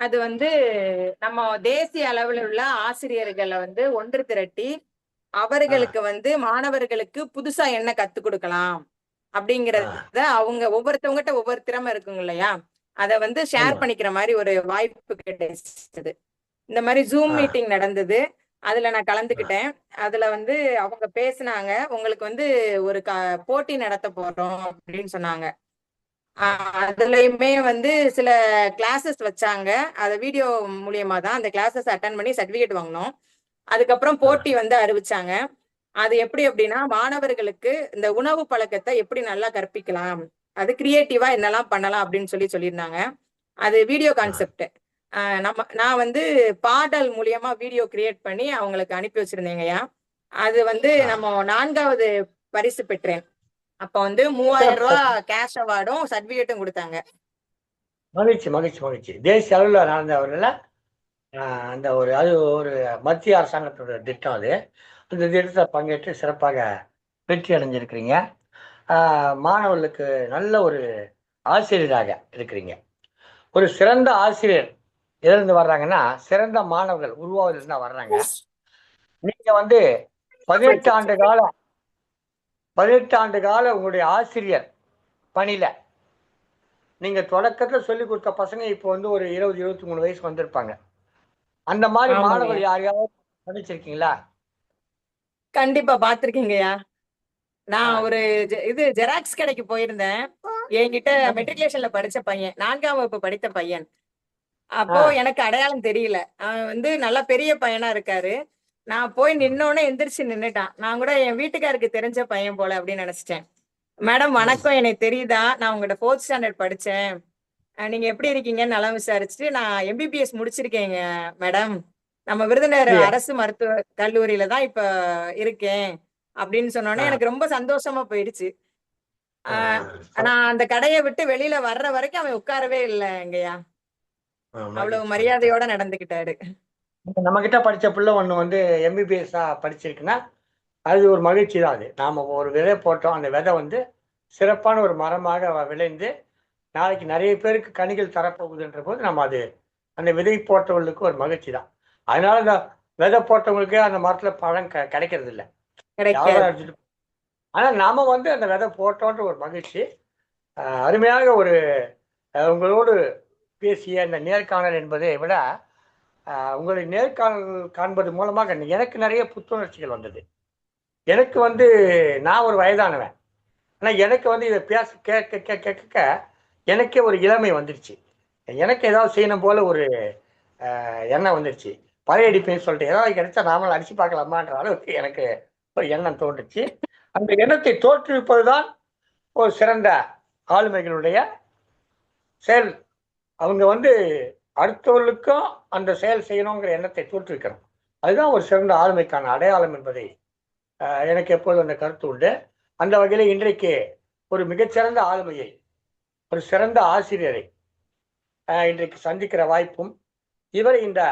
அது வந்து நம்ம தேசிய அளவில் உள்ள ஆசிரியர்களை வந்து ஒன்று திரட்டி ஆ, அவர்களுக்கு வந்து மாணவர்களுக்கு புதுசா என்ன கத்துக் கொடுக்கலாம் ஆ, அப்படிங்கறத அவங்க ஒவ்வொருத்தவங்ககிட்ட ஒவ்வொரு திறமை இருக்குங்க இல்லையா, அத வந்து ஷேர் ஆமா. பண்ணிக்கிற மாதிரி ஒரு வாய்ப்பு கிடைச்சது. இந்த மாதிரி ஜூம் ஆ, மீட்டிங் நடந்தது. அதுல நான் ஆ, கலந்துக்கிட்டேன். அதுல வந்து அவங்க பேசுனாங்க. உங்களுக்கு வந்து ஒரு போட்டி நடத்த போறோம் அப்படின்னு சொன்னாங்க. அதுலயுமே வந்து சில கிளாஸஸ் வச்சாங்க. அத வீடியோ மூலியமா தான் அந்த கிளாஸஸ் அட்டன் பண்ணி சர்டிபிகேட் வாங்கினோம். அதுக்கப்புறம் ஆ, போட்டி வந்து அறிவிச்சாங்க. அது எப்படி அப்படின்னா, மாணவர்களுக்கு இந்த உணவு பழக்கத்தை எப்படி நல்லா கற்பிக்கலாம், அது கிரியேட்டிவா என்னெல்லாம் பண்ணலாம் அப்படின்னு சொல்லியிருந்தாங்க. அது வீடியோ ஆ, கான்செப்ட். நான் வந்து பாடல் மூலியமா வீடியோ கிரியேட் பண்ணி அவங்களுக்கு அனுப்பி வச்சிருந்தேங்கய்யா. அது வந்து ஆ. நம்ம 4வது பரிசு பெற்றேன். அப்ப வந்து ரூ. சிறப்பு, 3000 சிறப்பு. கேஷ் அவார்டும் சர்டிபிகேட்டும் கொடுத்தாங்க. மகிழ்ச்சி, மகிழ்ச்சி, மகிழ்ச்சி. தேசிய அளவில் நடந்தவர்கள அந்த அது ஒரு மத்திய அரசாங்கத்தோட திட்டம் அது. அந்த திட்டத்தை பங்கேற்று சிறப்பாக வெற்றி அடைஞ்சிருக்கிறீங்க. மாணவர்களுக்கு நல்ல ஒரு ஆசிரியராக இருக்கிறீங்க. ஒரு சிறந்த ஆசிரியர் எதிலிருந்து வர்றாங்கன்னா, சிறந்த மாணவர்கள் உருவாவதிலிருந்து தான் வர்றாங்க. நீங்க வந்து 18 ஆண்டு கால உங்களுடைய ஆசிரியர் பணியில நீங்க தொடக்கத்துல சொல்லி கொடுத்த பசங்க இப்போ வந்து ஒரு 20, 23 வயசு வந்திருப்பாங்க. அந்த மாதிரி மாணவர்கள் யாரையாவது படிச்சிருக்கீங்களா? கண்டிப்பா பாத்திருக்கீங்கய்யா. நான் ஒரு இது ஜெராக்ஸ் கடைக்கு போயிருந்தேன். என்கிட்ட மெட்ரிகுலேஷன்ல படிச்ச பையன், 4ஆம் வகுப்பு படித்த பையன். அப்போ எனக்கு அடையாளம் தெரியல. அவன் வந்து நல்லா பெரிய பையனா இருக்காரு. நான் போய் நின்னோடனே எந்திரிச்சு நின்னுட்டான். நான் கூட என் வீட்டுக்காருக்கு தெரிஞ்ச பையன் போல அப்படின்னு நினைச்சிட்டேன். மேடம் வணக்கம், எனக்கு தெரியுதா, நான் உங்கள்கிட்ட 4th ஸ்டாண்டர்ட் படிச்சேன், நீங்க எப்படி இருக்கீங்கன்னு நலம் விசாரிச்சுட்டு, நான் எம்பிபிஎஸ் முடிச்சிருக்கேங்க மேடம், நம்ம விருதுநகர் அரசு மருத்துவ கல்லூரியில தான் இப்ப இருக்கேன் அப்படின்னு சொன்னோன்னே எனக்கு ரொம்ப சந்தோஷமா போயிடுச்சு. நான் அந்த கடையை விட்டு வெளியில வர்ற வரைக்கும் அவன் உட்காரவே இல்லைங்கய்யா. அவ்வளவு மரியாதையோட நடந்துகிட்டாரு. நம்ம கிட்ட படிச்ச பிள்ளை ஒண்ணு வந்து எம்பிபிஎஸ் படிச்சிருக்குன்னா அது ஒரு மகிழ்ச்சி தான். அது நாம ஒரு விதை போட்டோம், அந்த விதை வந்து சிறப்பான ஒரு மரமாக விளைந்து நாளைக்கு நிறைய பேருக்கு கனிகள் தரப்போகுதுன்ற போது நம்ம அது அந்த விதை போட்டவங்களுக்கு ஒரு மகிழ்ச்சி தான். அதனால இந்த விதை போட்டவங்களுக்கே அந்த மரத்துல பழம் கிடைக்கிறது இல்லை. ஆனா நாம வந்து அந்த விதை போட்டோன்ற ஒரு மகிழ்ச்சி. அருமையாக ஒரு உங்களோடு பேசிய இந்த நேர்காணல் என்பதை விட உங்களை நேர்காணல் காண்பது மூலமாக எனக்கு நிறைய புத்துணர்ச்சிகள் வந்தது. எனக்கு வந்து நான் ஒரு வயதானவன், ஆனால் எனக்கு வந்து இதை பேச கேட்க கேட்க கேட்க எனக்கே ஒரு இளமை வந்துருச்சு. எனக்கு ஏதாவது செய்யணும் போல ஒரு எண்ணம் வந்துருச்சு. பழைய அடிப்பேன்னு சொல்லிட்டு ஏதாவது கிடைச்சா நாமளும் அடிச்சு பார்க்கலாமான்ற அளவுக்கு எனக்கு ஒரு எண்ணம் தோன்றுச்சு. அந்த எண்ணத்தை தோற்றுவிப்பதுதான் ஒரு சிறந்த ஆளுமைகளுடைய செயல். அவங்க வந்து அடுத்தவர்களுக்கும் அந்த செயல் செய்யணுங்கிற எண்ணத்தை தோற்றுவிக்கணும். அதுதான் ஒரு சிறந்த ஆளுமைக்கான அடையாளம் என்பதை எனக்கு எப்போதும் அந்த கருத்து உண்டு. அந்த வகையில் இன்றைக்கு ஒரு மிகச்சிறந்த ஆளுமையை, ஒரு சிறந்த ஆசிரியரை இன்றைக்கு சந்திக்கிற வாய்ப்பும் இவரை இந்த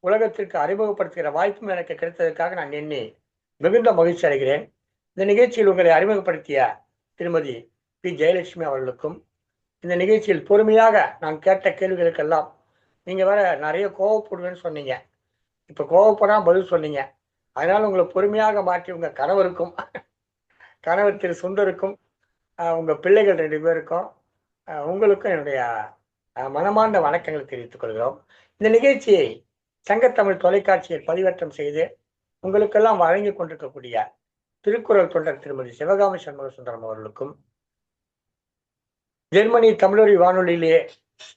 உலகத்திற்கு அறிமுகப்படுத்துகிற வாய்ப்பும் எனக்கு கிடைத்ததற்காக நான் எண்ணி மிகுந்த மகிழ்ச்சி அடைகிறேன். இந்த நிகழ்ச்சியில் உங்களை அறிமுகப்படுத்திய திருமதி பி. ஜெயலட்சுமி அவர்களுக்கும், இந்த நிகழ்ச்சியில் பொறுமையாக நான் கேட்ட கேள்விகளுக்கெல்லாம் நீங்க வேற நிறைய கோவப்படுவேன்னு சொன்னீங்க, இப்ப கோவப்படாம பதில் சொன்னீங்க. அதனால உங்களை பொறுமையாக மாற்றி உங்க கணவர் திரு சுந்தருக்கும் உங்க பிள்ளைகள் 2 பேருக்கும் உங்களுக்கும் என்னுடைய மனமார்ந்த வணக்கங்களை தெரிவித்துக் கொள்கிறோம். இந்த நிகழ்ச்சியை சங்கத்தமிழ் தொலைக்காட்சியில் பதிவேற்றம் செய்து உங்களுக்கெல்லாம் வழங்கி கொண்டிருக்கக்கூடிய திருக்குறள் தொண்டர் திருமதி சிவகாமி சண்முக சுந்தரம் அவர்களுக்கும், ஜெர்மனி தமிழொலி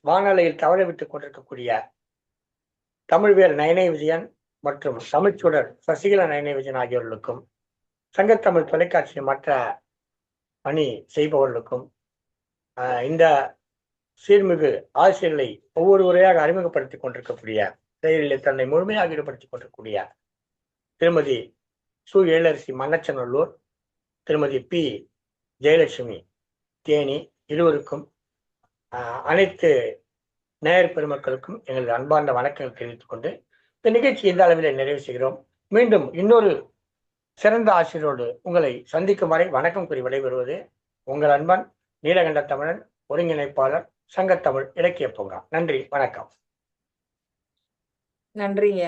வானொலியில் தவற விட்டுக் கொண்டிருக்கக்கூடிய தமிழ்வேல் நயனை விஜயன் மற்றும் தமிழ்ச்சுடர் சசிகலா நயனை விஜயன் ஆகியோர்களுக்கும், சங்கத்தமிழ் தொலைக்காட்சி மற்ற பணி செய்பவர்களுக்கும், இந்த சீர்மிகு ஆசிரியர்களை ஒவ்வொரு முறையாக அறிமுகப்படுத்திக் கொண்டிருக்கக்கூடிய செயலில் தன்னை முழுமையாக ஈடுபடுத்திக் கொண்டிருக்கக்கூடிய திருமதி சு. எழிலரசி மன்னச்சநல்லூர், திருமதி பி. ஜெயலட்சுமி தேனி இருவருக்கும், அனைத்து நேயர் பெருமக்களுக்கும் எங்களது அன்பார்ந்த வணக்கங்கள் தெரிவித்துக் கொண்டு இந்த நிகழ்ச்சி இந்த அளவில் நிறைவு செய்கிறோம். மீண்டும் இன்னொரு சிறந்த ஆசிரியரோடு உங்களை சந்திக்கும் வரை வணக்கம் கூறி விடைபெறுவது உங்கள் அன்பன் நீலகண்ட தமிழன், ஒருங்கிணைப்பாளர், சங்கத்தமிழ் இலக்கிய பூங்கா. நன்றி, வணக்கம். நன்றிங்க.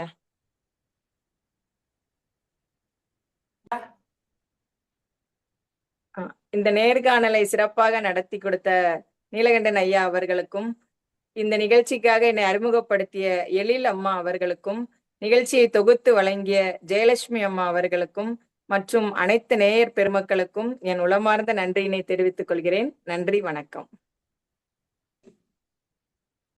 இந்த நேர்காணலை சிறப்பாக நடத்தி கொடுத்த நீலகண்டன் ஐயா அவர்களுக்கும், இந்த நிகழ்ச்சிக்காக என்னை அறிமுகப்படுத்திய எழில் அம்மா அவர்களுக்கும், நிகழ்ச்சியை தொகுத்து வழங்கிய ஜெயலட்சுமி அம்மா அவர்களுக்கும் மற்றும் அனைத்து நேயர் பெருமக்களுக்கும் என் உளமார்ந்த நன்றியினை தெரிவித்துக் கொள்கிறேன். நன்றி, வணக்கம்.